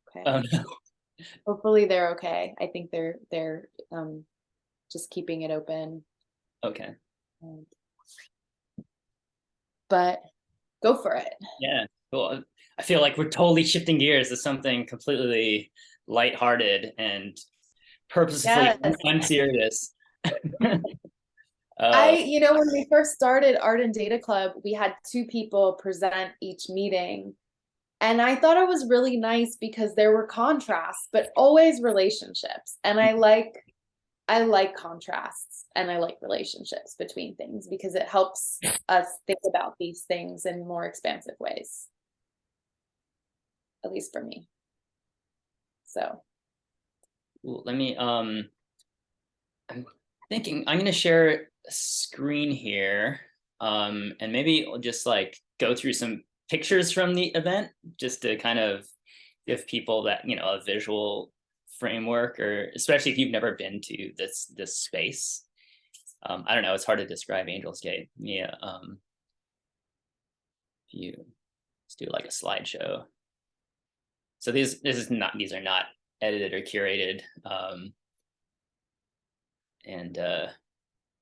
Okay. Oh no. Hopefully they're okay. I think they're just keeping it open. Okay. But go for it. Yeah. Cool. I feel like we're totally shifting gears to something completely lighthearted and purposefully Yes. unserious. You know, when we first started Art and Data Club, we had 2 people present each meeting. And I thought it was really nice because there were contrasts, but always relationships. And I like contrasts and I like relationships between things because it helps us think about these things in more expansive ways. At least for me. So. Let me, I'm thinking I'm gonna share a screen here, and maybe I'll just like go through some pictures from the event just to kind of give people that, you know, a visual framework, or especially if you've never been to this space. I don't know, it's hard to describe Angel's Gate. Yeah. If you let's do like a slideshow. So these are not edited or curated.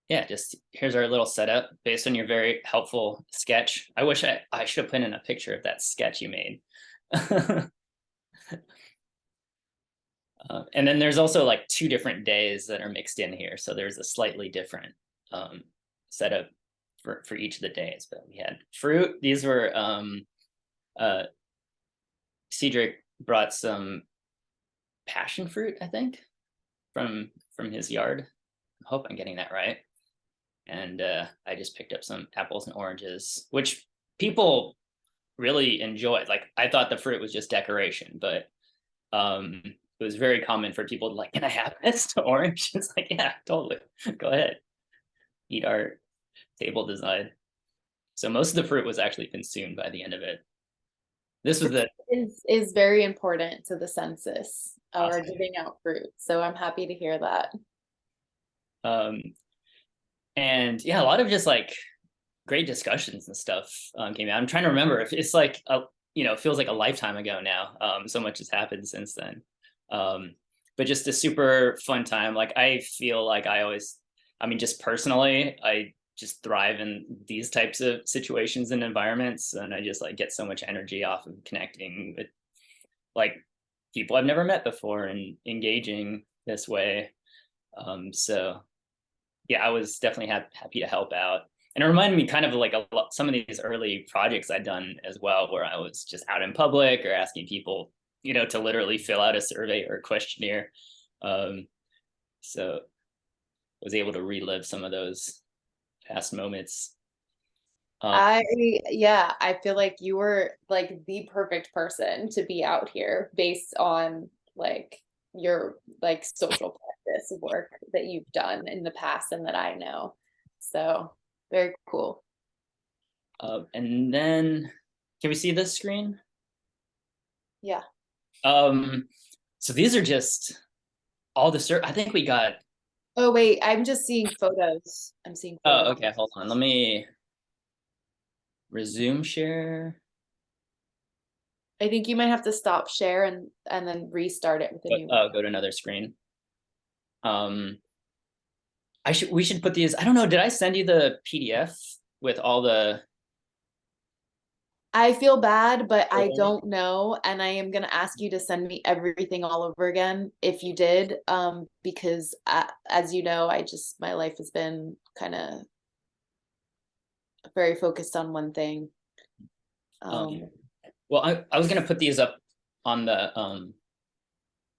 Yeah, just here's our little setup based on your very helpful sketch. I wish I should have put in a picture of that sketch you made. And then there's also like 2 different days that are mixed in here. So there's a slightly different setup for each of the days. But we had fruit. These were Cedric brought some passion fruit, I think, from his yard. I hope I'm getting that right. And I just picked up some apples and oranges, which people really enjoyed. Like, I thought the fruit was just decoration, but it was very common for people to like, can I have this orange? It's like, yeah, totally. Go ahead. Eat our table design. So most of the fruit was actually consumed by the end of it. This was is very important to the census, Awesome. or giving out fruit. So I'm happy to hear that. And yeah, a lot of just like great discussions and stuff came out. I'm trying to remember if it's like you know, it feels like a lifetime ago now. So much has happened since then. But just a super fun time. Like, I feel like I mean, just personally, I just thrive in these types of situations and environments, and I just like get so much energy off of connecting with like people I've never met before and engaging this way. So yeah, I was definitely happy to help out. And it reminded me kind of like some of these early projects I'd done as well, where I was just out in public or asking people, you know, to literally fill out a survey or a questionnaire. So I was able to relive some of those past moments. I feel like you were like the perfect person to be out here based on like your like social practice work that you've done in the past and that I know. So very cool. And then can we see this screen? Yeah. So these are just all the I think we got. Oh wait, I'm just seeing photos. I'm seeing photos. Oh, okay, hold on. Let me resume share. I think you might have to stop share and then restart it with a new one. Go to another screen. We should put these. I don't know. Did I send you the PDF with all the? I feel bad, but I don't know, and I am gonna ask you to send me everything all over again if you did, because as you know, my life has been kind of very focused on one thing. Well, I was gonna put these up on the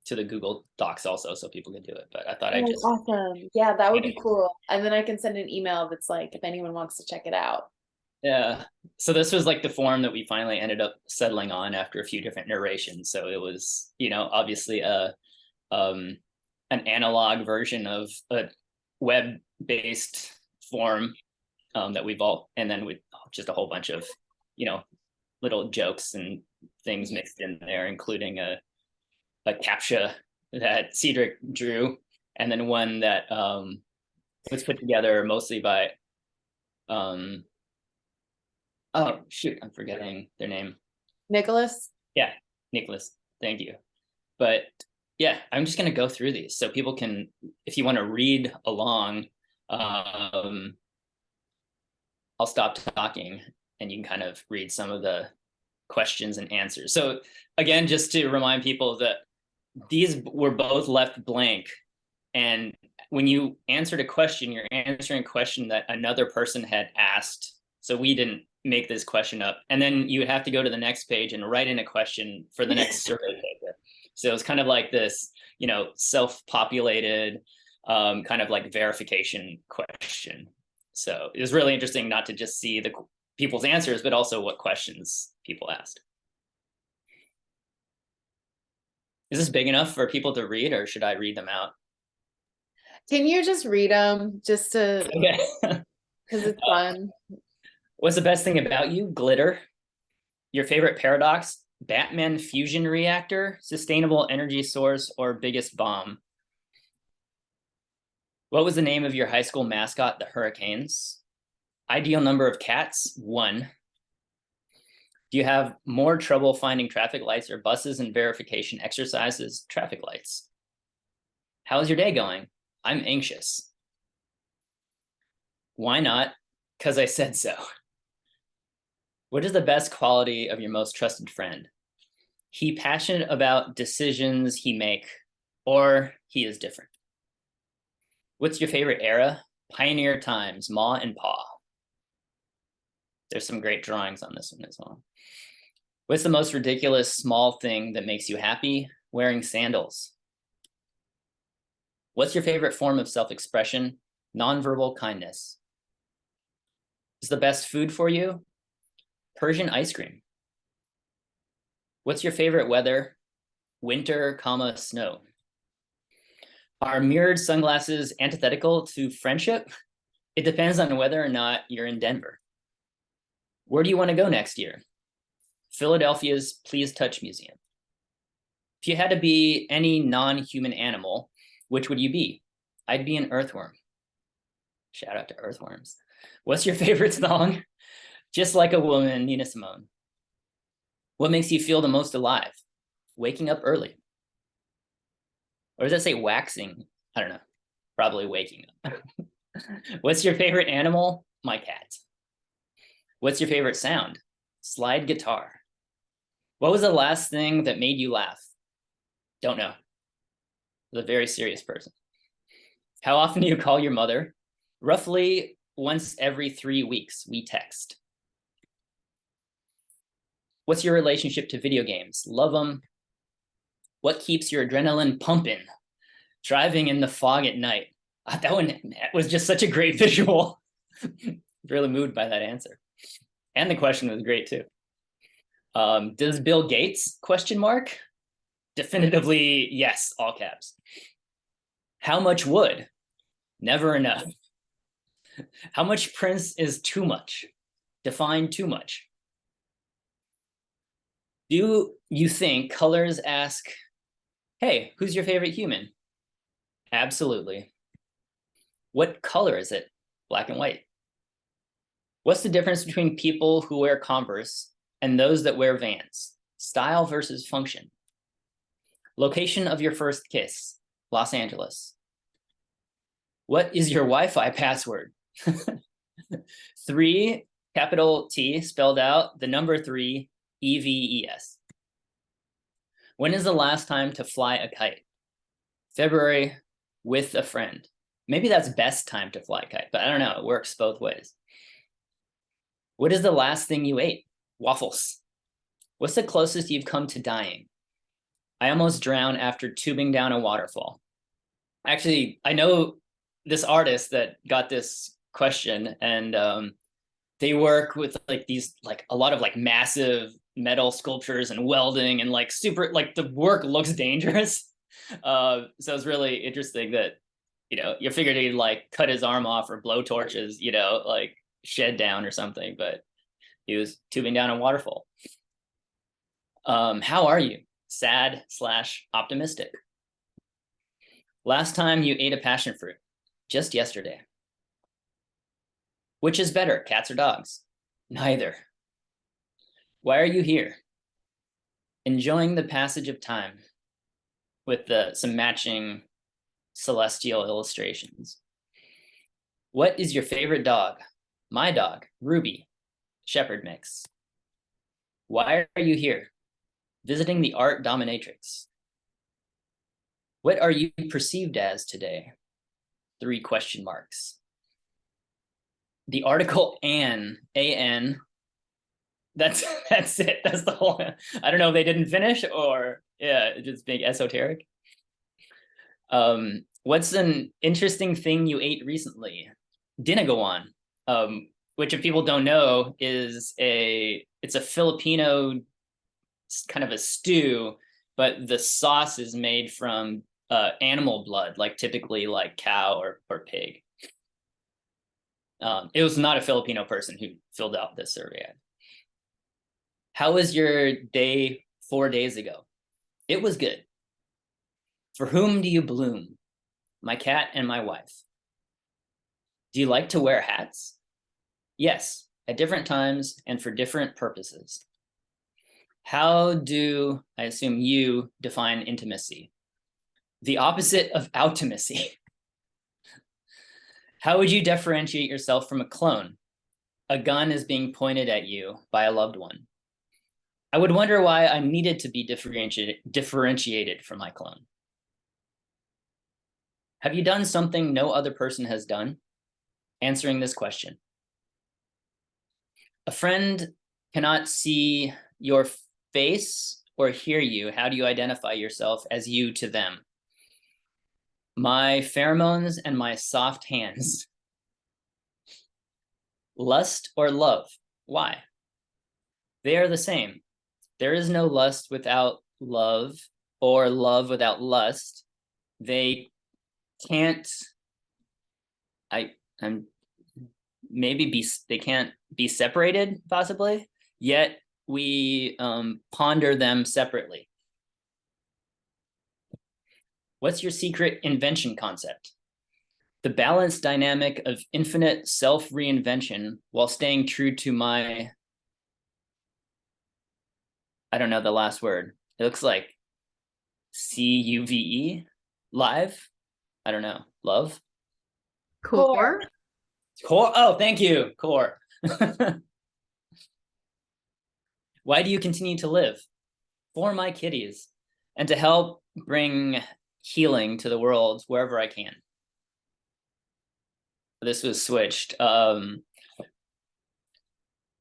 to the Google Docs also, so people could do it. But I thought I'd just awesome. Yeah, that would be cool. And then I can send an email that's like, if anyone wants to check it out. Yeah. So this was like the form that we finally ended up settling on after a few different iterations. So it was, obviously an analog version of a web-based form that we've all, and then with just a whole bunch of, little jokes and things mixed in there, including a CAPTCHA that Cedric drew, and then one that was put together mostly by oh shoot, I'm forgetting their name. Nicholas? Yeah, Nicholas. Thank you. But yeah, I'm just gonna go through these so people can, if you want to read along, I'll stop talking and you can kind of read some of the questions and answers. So again, just to remind people that these were both left blank, and when you answered a question, you're answering a question that another person had asked. So we didn't make this question up. And then you would have to go to the next page and write in a question for the next survey paper. So it's kind of like this, self-populated kind of like verification question. So it was really interesting not to just see the people's answers, but also what questions people asked. Is this big enough for people to read, or should I read them out? Can you just read them just to, Okay. because it's fun. What's the best thing about you? Glitter. Your favorite paradox? Batman fusion reactor, sustainable energy source, or biggest bomb? What was the name of your high school mascot, the Hurricanes? Ideal number of cats? 1. Do you have more trouble finding traffic lights or buses and verification exercises? Traffic lights. How's your day going? I'm anxious. Why not? Because I said so. What is the best quality of your most trusted friend? He passionate about decisions he make, or he is different. What's your favorite era? Pioneer times, Ma and Pa. There's some great drawings on this one as well. What's the most ridiculous small thing that makes you happy? Wearing sandals. What's your favorite form of self-expression? Nonverbal kindness. Is the best food for you? Persian ice cream. What's your favorite weather? Winter, snow. Are mirrored sunglasses antithetical to friendship? It depends on whether or not you're in Denver. Where do you want to go next year? Philadelphia's Please Touch Museum. If you had to be any non-human animal, which would you be? I'd be an earthworm. Shout out to earthworms. What's your favorite song? Just Like a Woman, Nina Simone. What makes you feel the most alive? Waking up early. Or does that say waxing? I don't know. Probably waking up. What's your favorite animal? My cat. What's your favorite sound? Slide guitar. What was the last thing that made you laugh? Don't know. A very serious person. How often do you call your mother? Roughly once every 3 weeks, we text. What's your relationship to video games? Love them. What keeps your adrenaline pumping? Driving in the fog at night. That one was just such a great visual. Really moved by that answer. And the question was great too. Does Bill Gates? ? Definitively yes, all caps. How much wood? Never enough. How much Prince is too much? Define too much. Do you think colors ask, hey, who's your favorite human? Absolutely. What color is it? Black and white. What's the difference between people who wear Converse and those that wear Vans? Style versus function. Location of your first kiss? Los Angeles. What is your Wi-Fi password? 3, capital T spelled out, the number 3, EVES. When is the last time to fly a kite? February with a friend. Maybe that's best time to fly a kite, but I don't know, it works both ways. What is the last thing you ate? Waffles. What's the closest you've come to dying? I almost drowned after tubing down a waterfall. Actually, I know this artist that got this question, and they work with like these, like a lot of like massive metal sculptures and welding and like super, like the work looks dangerous. So it's really interesting that, you figured he'd like cut his arm off or blow torches, like shed down or something, but he was tubing down a waterfall. How are you? Sad / optimistic. Last time you ate a passion fruit, just yesterday. Which is better, cats or dogs? Neither. Why are you here? Enjoying the passage of time with some matching celestial illustrations. What is your favorite dog? My dog, Ruby, shepherd mix. Why are you here? Visiting the art dominatrix. What are you perceived as today? 3 question marks. The article A-N, that's it. That's the whole, I don't know if they didn't finish or just being esoteric. What's an interesting thing you ate recently? Dinagowan, which if people don't know it's a Filipino kind of a stew, but the sauce is made from animal blood, like typically like cow or pig. It was not a Filipino person who filled out this survey. How was your day 4 days ago? It was good. For whom do you bloom? My cat and my wife. Do you like to wear hats? Yes, at different times and for different purposes. How do, I assume you define intimacy? The opposite of outtimacy. How would you differentiate yourself from a clone? A gun is being pointed at you by a loved one. I would wonder why I needed to be differentiated from my clone. Have you done something no other person has done? Answering this question. A friend cannot see your face or hear you. How do you identify yourself as you to them? My pheromones and my soft hands. Lust or love? Why? They are the same. There is no lust without love or love without lust. They can't, they can't be separated possibly, yet we ponder them separately. What's your secret invention concept? The balanced dynamic of infinite self-reinvention while staying true to my, I don't know the last word. It looks like CUVE, live. I don't know, love? Core. Core, oh, thank you, core. Why do you continue to live? For my kitties and to help bring healing to the world wherever I can. This was switched.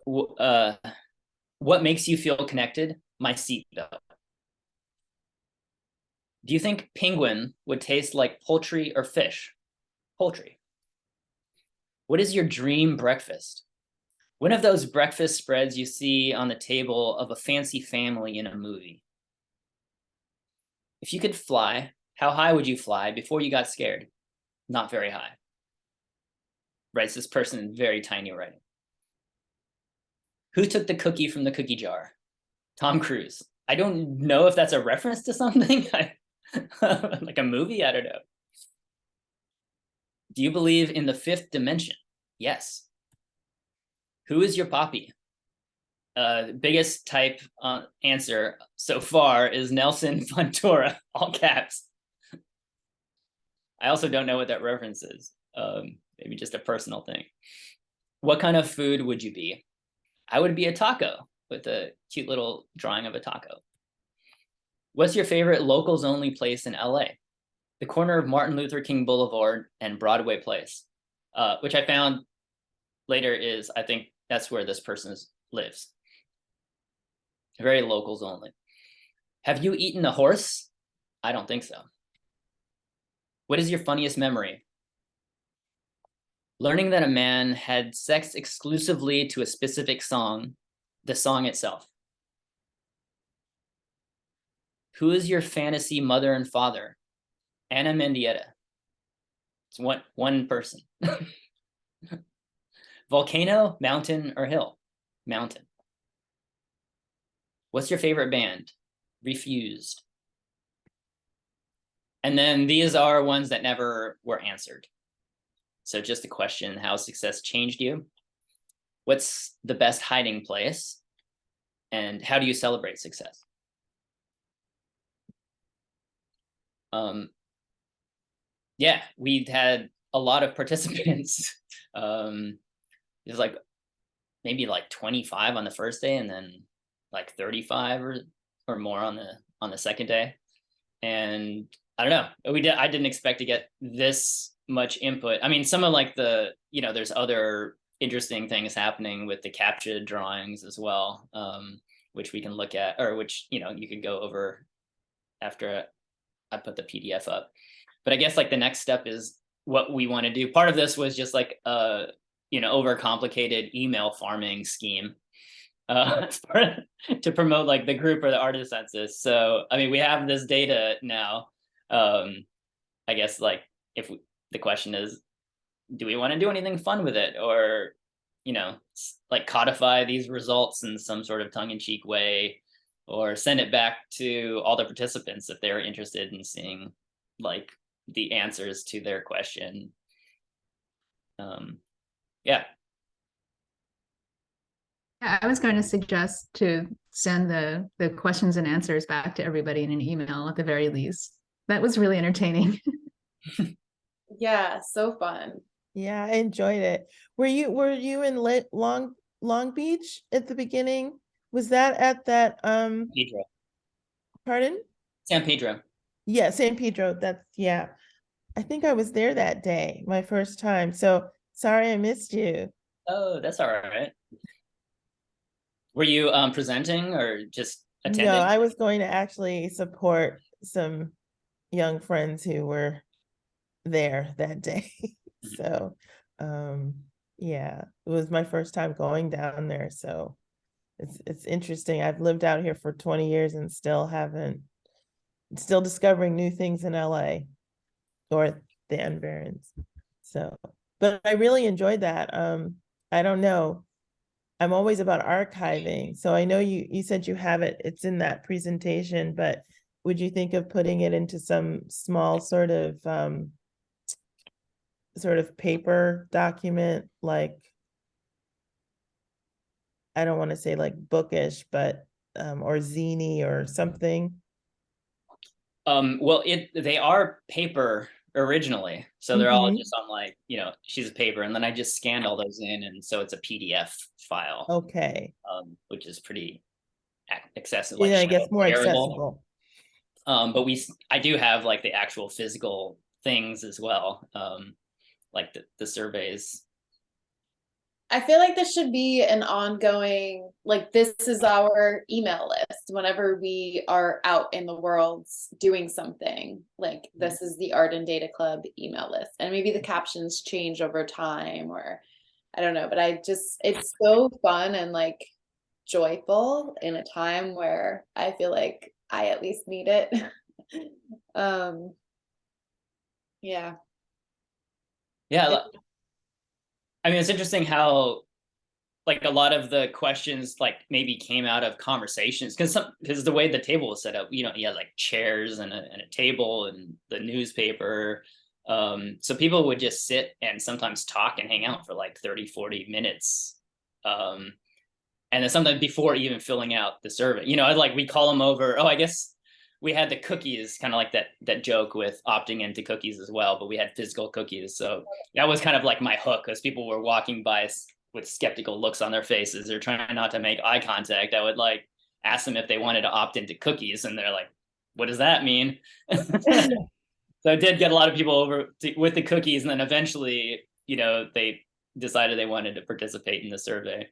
What makes you feel connected? My seatbelt. Do you think penguin would taste like poultry or fish? Poultry. What is your dream breakfast? One of those breakfast spreads you see on the table of a fancy family in a movie. If you could fly, how high would you fly before you got scared? Not very high. Writes this person in very tiny writing. Who took the cookie from the cookie jar? Tom Cruise. I don't know if that's a reference to something. Like a movie? I don't know. Do you believe in the 5th dimension? Yes. Who is your poppy? Biggest type answer so far is Nelson Fontoura, all caps. I also don't know what that reference is. Maybe just a personal thing. What kind of food would you be? I would be a taco with a cute little drawing of a taco. What's your favorite locals only place in LA? The corner of Martin Luther King Boulevard and Broadway Place, which I found later is, I think that's where this person lives. Very locals only. Have you eaten a horse? I don't think so. What is your funniest memory? Learning that a man had sex exclusively to a specific song, the song itself. Who is your fantasy mother and father? Anna Mendieta. It's one person. Volcano, mountain, or hill? Mountain. What's your favorite band? Refused. And then these are ones that never were answered. So just a question, how success changed you? What's the best hiding place? And how do you celebrate success? Yeah, we've had a lot of participants. There's like maybe like 25 on the first day, and then like 35 or more on the second day. And I don't know, I didn't expect to get this much input. I mean, some of like the, there's other interesting things happening with the CAPTCHA drawings as well, which we can look at, or which, you could go over after I put the PDF up. But I guess like the next step is what we want to do. Part of this was just like overcomplicated email farming scheme to promote like the group or the artist census. So I mean, we have this data now. I guess like the question is, do we want to do anything fun with it, or like codify these results in some sort of tongue-in-cheek way, or send it back to all the participants if they're interested in seeing like the answers to their question. Yeah. I was going to suggest to send the questions and answers back to everybody in an email at the very least. That was really entertaining. Yeah, so fun. Yeah, I enjoyed it. Were you in Long Beach at the beginning? Was that at that Pedro. Pardon? San Pedro. Yeah, San Pedro. Yeah. I think I was there that day, my first time. So sorry I missed you. Oh, that's all right. Were you presenting or just attending? No, I was going to actually support some young friends who were there that day. So yeah, it was my first time going down there. So it's interesting. I've lived out here for 20 years and still discovering new things in LA or the environs. So, but I really enjoyed that. I don't know. I'm always about archiving. So I know you said you have it's in that presentation, but would you think of putting it into some small sort of paper document, like, I don't want to say like bookish, but or zine or something? Well, they are paper originally, so they're all just on like sheets of paper, and then I just scanned all those in, and so it's a PDF file. Okay. Which is pretty accessible. Yeah, I guess more shareable. accessible. But I do have like the actual physical things as well, like the surveys. I feel like this should be an ongoing, like this is our email list whenever we are out in the world doing something. Like this is the Art and Data Club email list, and maybe the captions change over time, or I don't know, but it's so fun and like joyful in a time where I feel like I at least need it. Yeah. Yeah. I mean, it's interesting how like a lot of the questions like maybe came out of conversations, because the way the table was set up, you had like chairs and a table and the newspaper. So people would just sit and sometimes talk and hang out for like 30-40 minutes. And then sometimes before even filling out the survey, we call them over. Oh, I guess we had the cookies, kind of like that joke with opting into cookies as well, but we had physical cookies. So that was kind of like my hook, because people were walking by with skeptical looks on their faces. They're trying not to make eye contact. I would like ask them if they wanted to opt into cookies, and they're like, what does that mean? So I did get a lot of people over with the cookies, and then eventually, they decided they wanted to participate in the survey.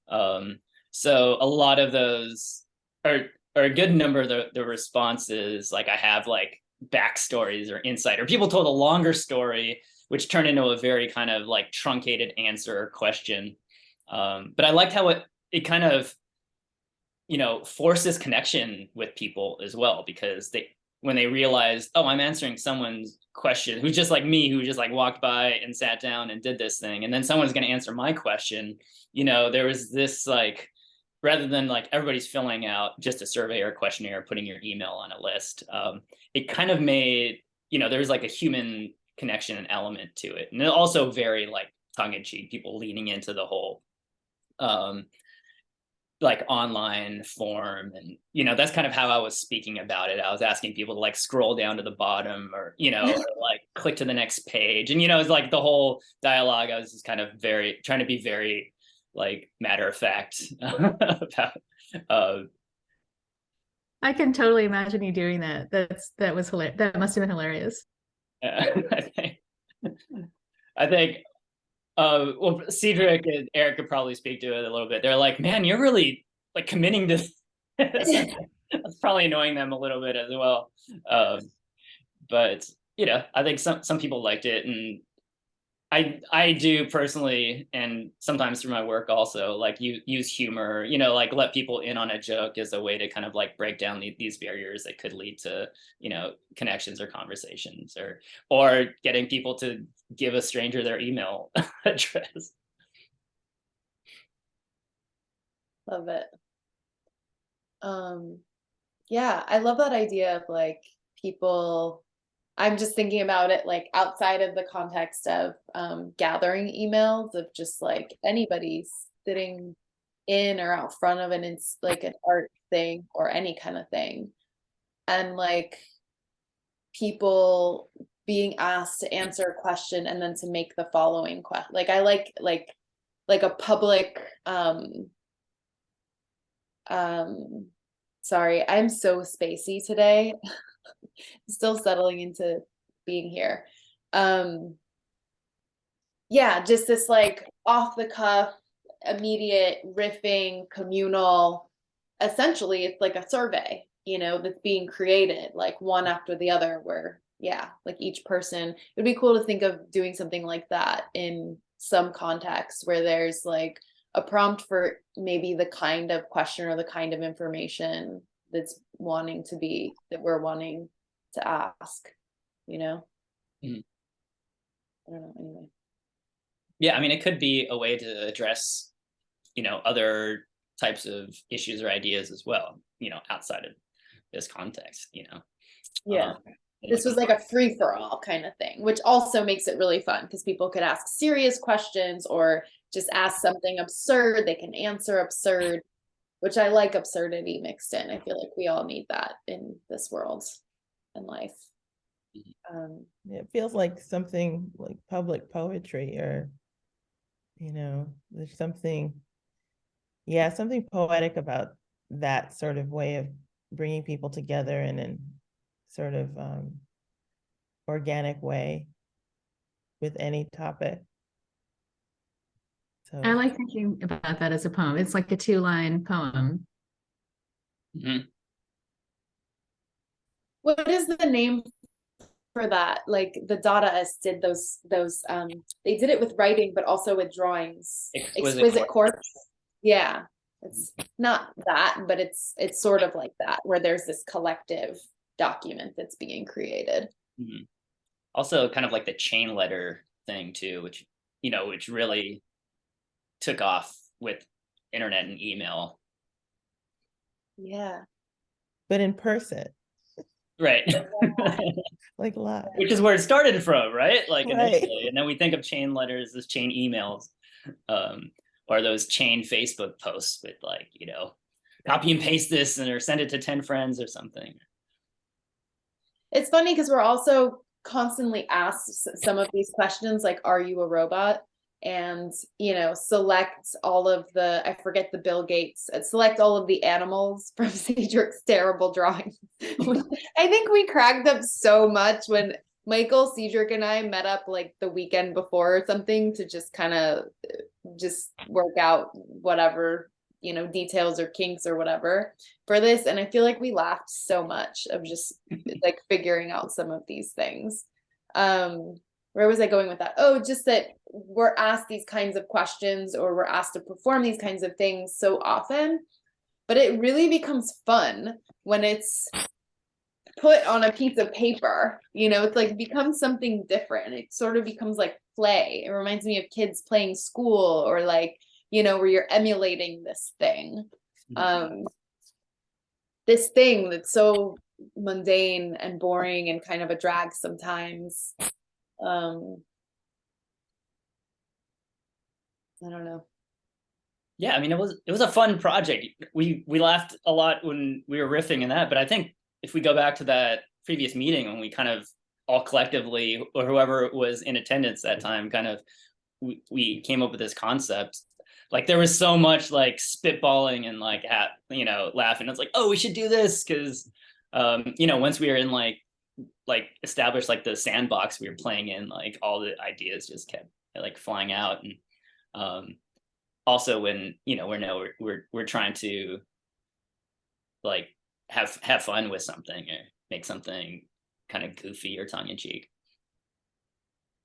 So a lot of those are a good number of the responses, like I have like backstories or insight, or people told a longer story which turned into a very kind of like truncated answer question. But I liked how it kind of, forces connection with people as well, because when they realize, oh, I'm answering someone's question who's just like me, who just like walked by and sat down and did this thing, and then someone's going to answer my question. There was this like, rather than like everybody's filling out just a survey or a questionnaire, putting your email on a list, it kind of made, there's like a human connection and element to it. And also very like tongue-in-cheek, people leaning into the whole like online form. And, that's kind of how I was speaking about it. I was asking people to like scroll down to the bottom, or, or like click to the next page. And, it's like the whole dialogue, I was just kind of trying to be very like matter of fact about I can totally imagine you doing that. That was hilarious. That must have been hilarious. I think well, Cedric and Eric could probably speak to it a little bit. They're like, man, you're really like committing to this. That's probably annoying them a little bit as well. But I think some people liked it, and I do personally, and sometimes through my work also, like use humor, like let people in on a joke as a way to kind of like break down these barriers that could lead to, connections or conversations, or getting people to give a stranger their email address. Love it. Yeah, I love that idea of like people. I'm just thinking about it like outside of the context of gathering emails, of just like anybody sitting in or out front of it's like an art thing or any kind of thing, and like people being asked to answer a question and then to make the following question. Like I like a public sorry, I'm so spacey today. Still settling into being here. Yeah, just this like off the cuff, immediate riffing, communal. Essentially, it's like a survey, that's being created, like one after the other, where like each person. It'd be cool to think of doing something like that in some context where there's like a prompt for maybe the kind of question or the kind of information that we're wanting to ask, Mm-hmm. I don't know, anyway. Yeah, I mean, it could be a way to address, other types of issues or ideas as well, outside of this context, Yeah. This was like a free-for-all kind of thing, which also makes it really fun because people could ask serious questions or just ask something absurd. They can answer absurd, which I like absurdity mixed in. I feel like we all need that in this world and life. It feels like something like public poetry, or there's something poetic about that sort of way of bringing people together in a sort of organic way with any topic. So I like thinking about that as a poem. It's like a 2-line poem. Mm-hmm. What is the name for that? Like the Dadaists did those they did it with writing but also with drawings. Exquisite Corpse. Yeah, it's not that, but it's sort of like that, where there's this collective document that's being created. Mm-hmm. Also kind of like the chain letter thing too, which really took off with internet and email. Yeah, but in person. Right. Like live. Which is where it started from, right? Like right. Initially. And then we think of chain letters as chain emails, or those chain Facebook posts with like, copy and paste this or send it to 10 friends or something. It's funny because we're also constantly asked some of these questions, like, are you a robot? And, select all of the, I forget the Bill Gates, select all of the animals from Cedric's terrible drawings. I think we cracked up so much when Michael, Cedric, and I met up like the weekend before or something to just kind of just work out whatever, details or kinks or whatever for this. And I feel like we laughed so much of just like figuring out some of these things. where was I going with that? Oh, just that we're asked these kinds of questions, or we're asked to perform these kinds of things so often, but it really becomes fun when it's put on a piece of paper. It's like becomes something different. It sort of becomes like play. It reminds me of kids playing school, or like, where you're emulating this thing. This thing that's so mundane and boring and kind of a drag sometimes. I don't know. Yeah, I mean, it was a fun project. We laughed a lot when we were riffing in that, but I think if we go back to that previous meeting when we kind of all collectively, or whoever was in attendance that time, kind of we came up with this concept. Like there was so much like spitballing and like laughing. It's like, oh, we should do this because once we were in like established like the sandbox we were playing in, like all the ideas just kept like flying out. And also when we're trying to like have fun with something or make something kind of goofy or tongue-in-cheek.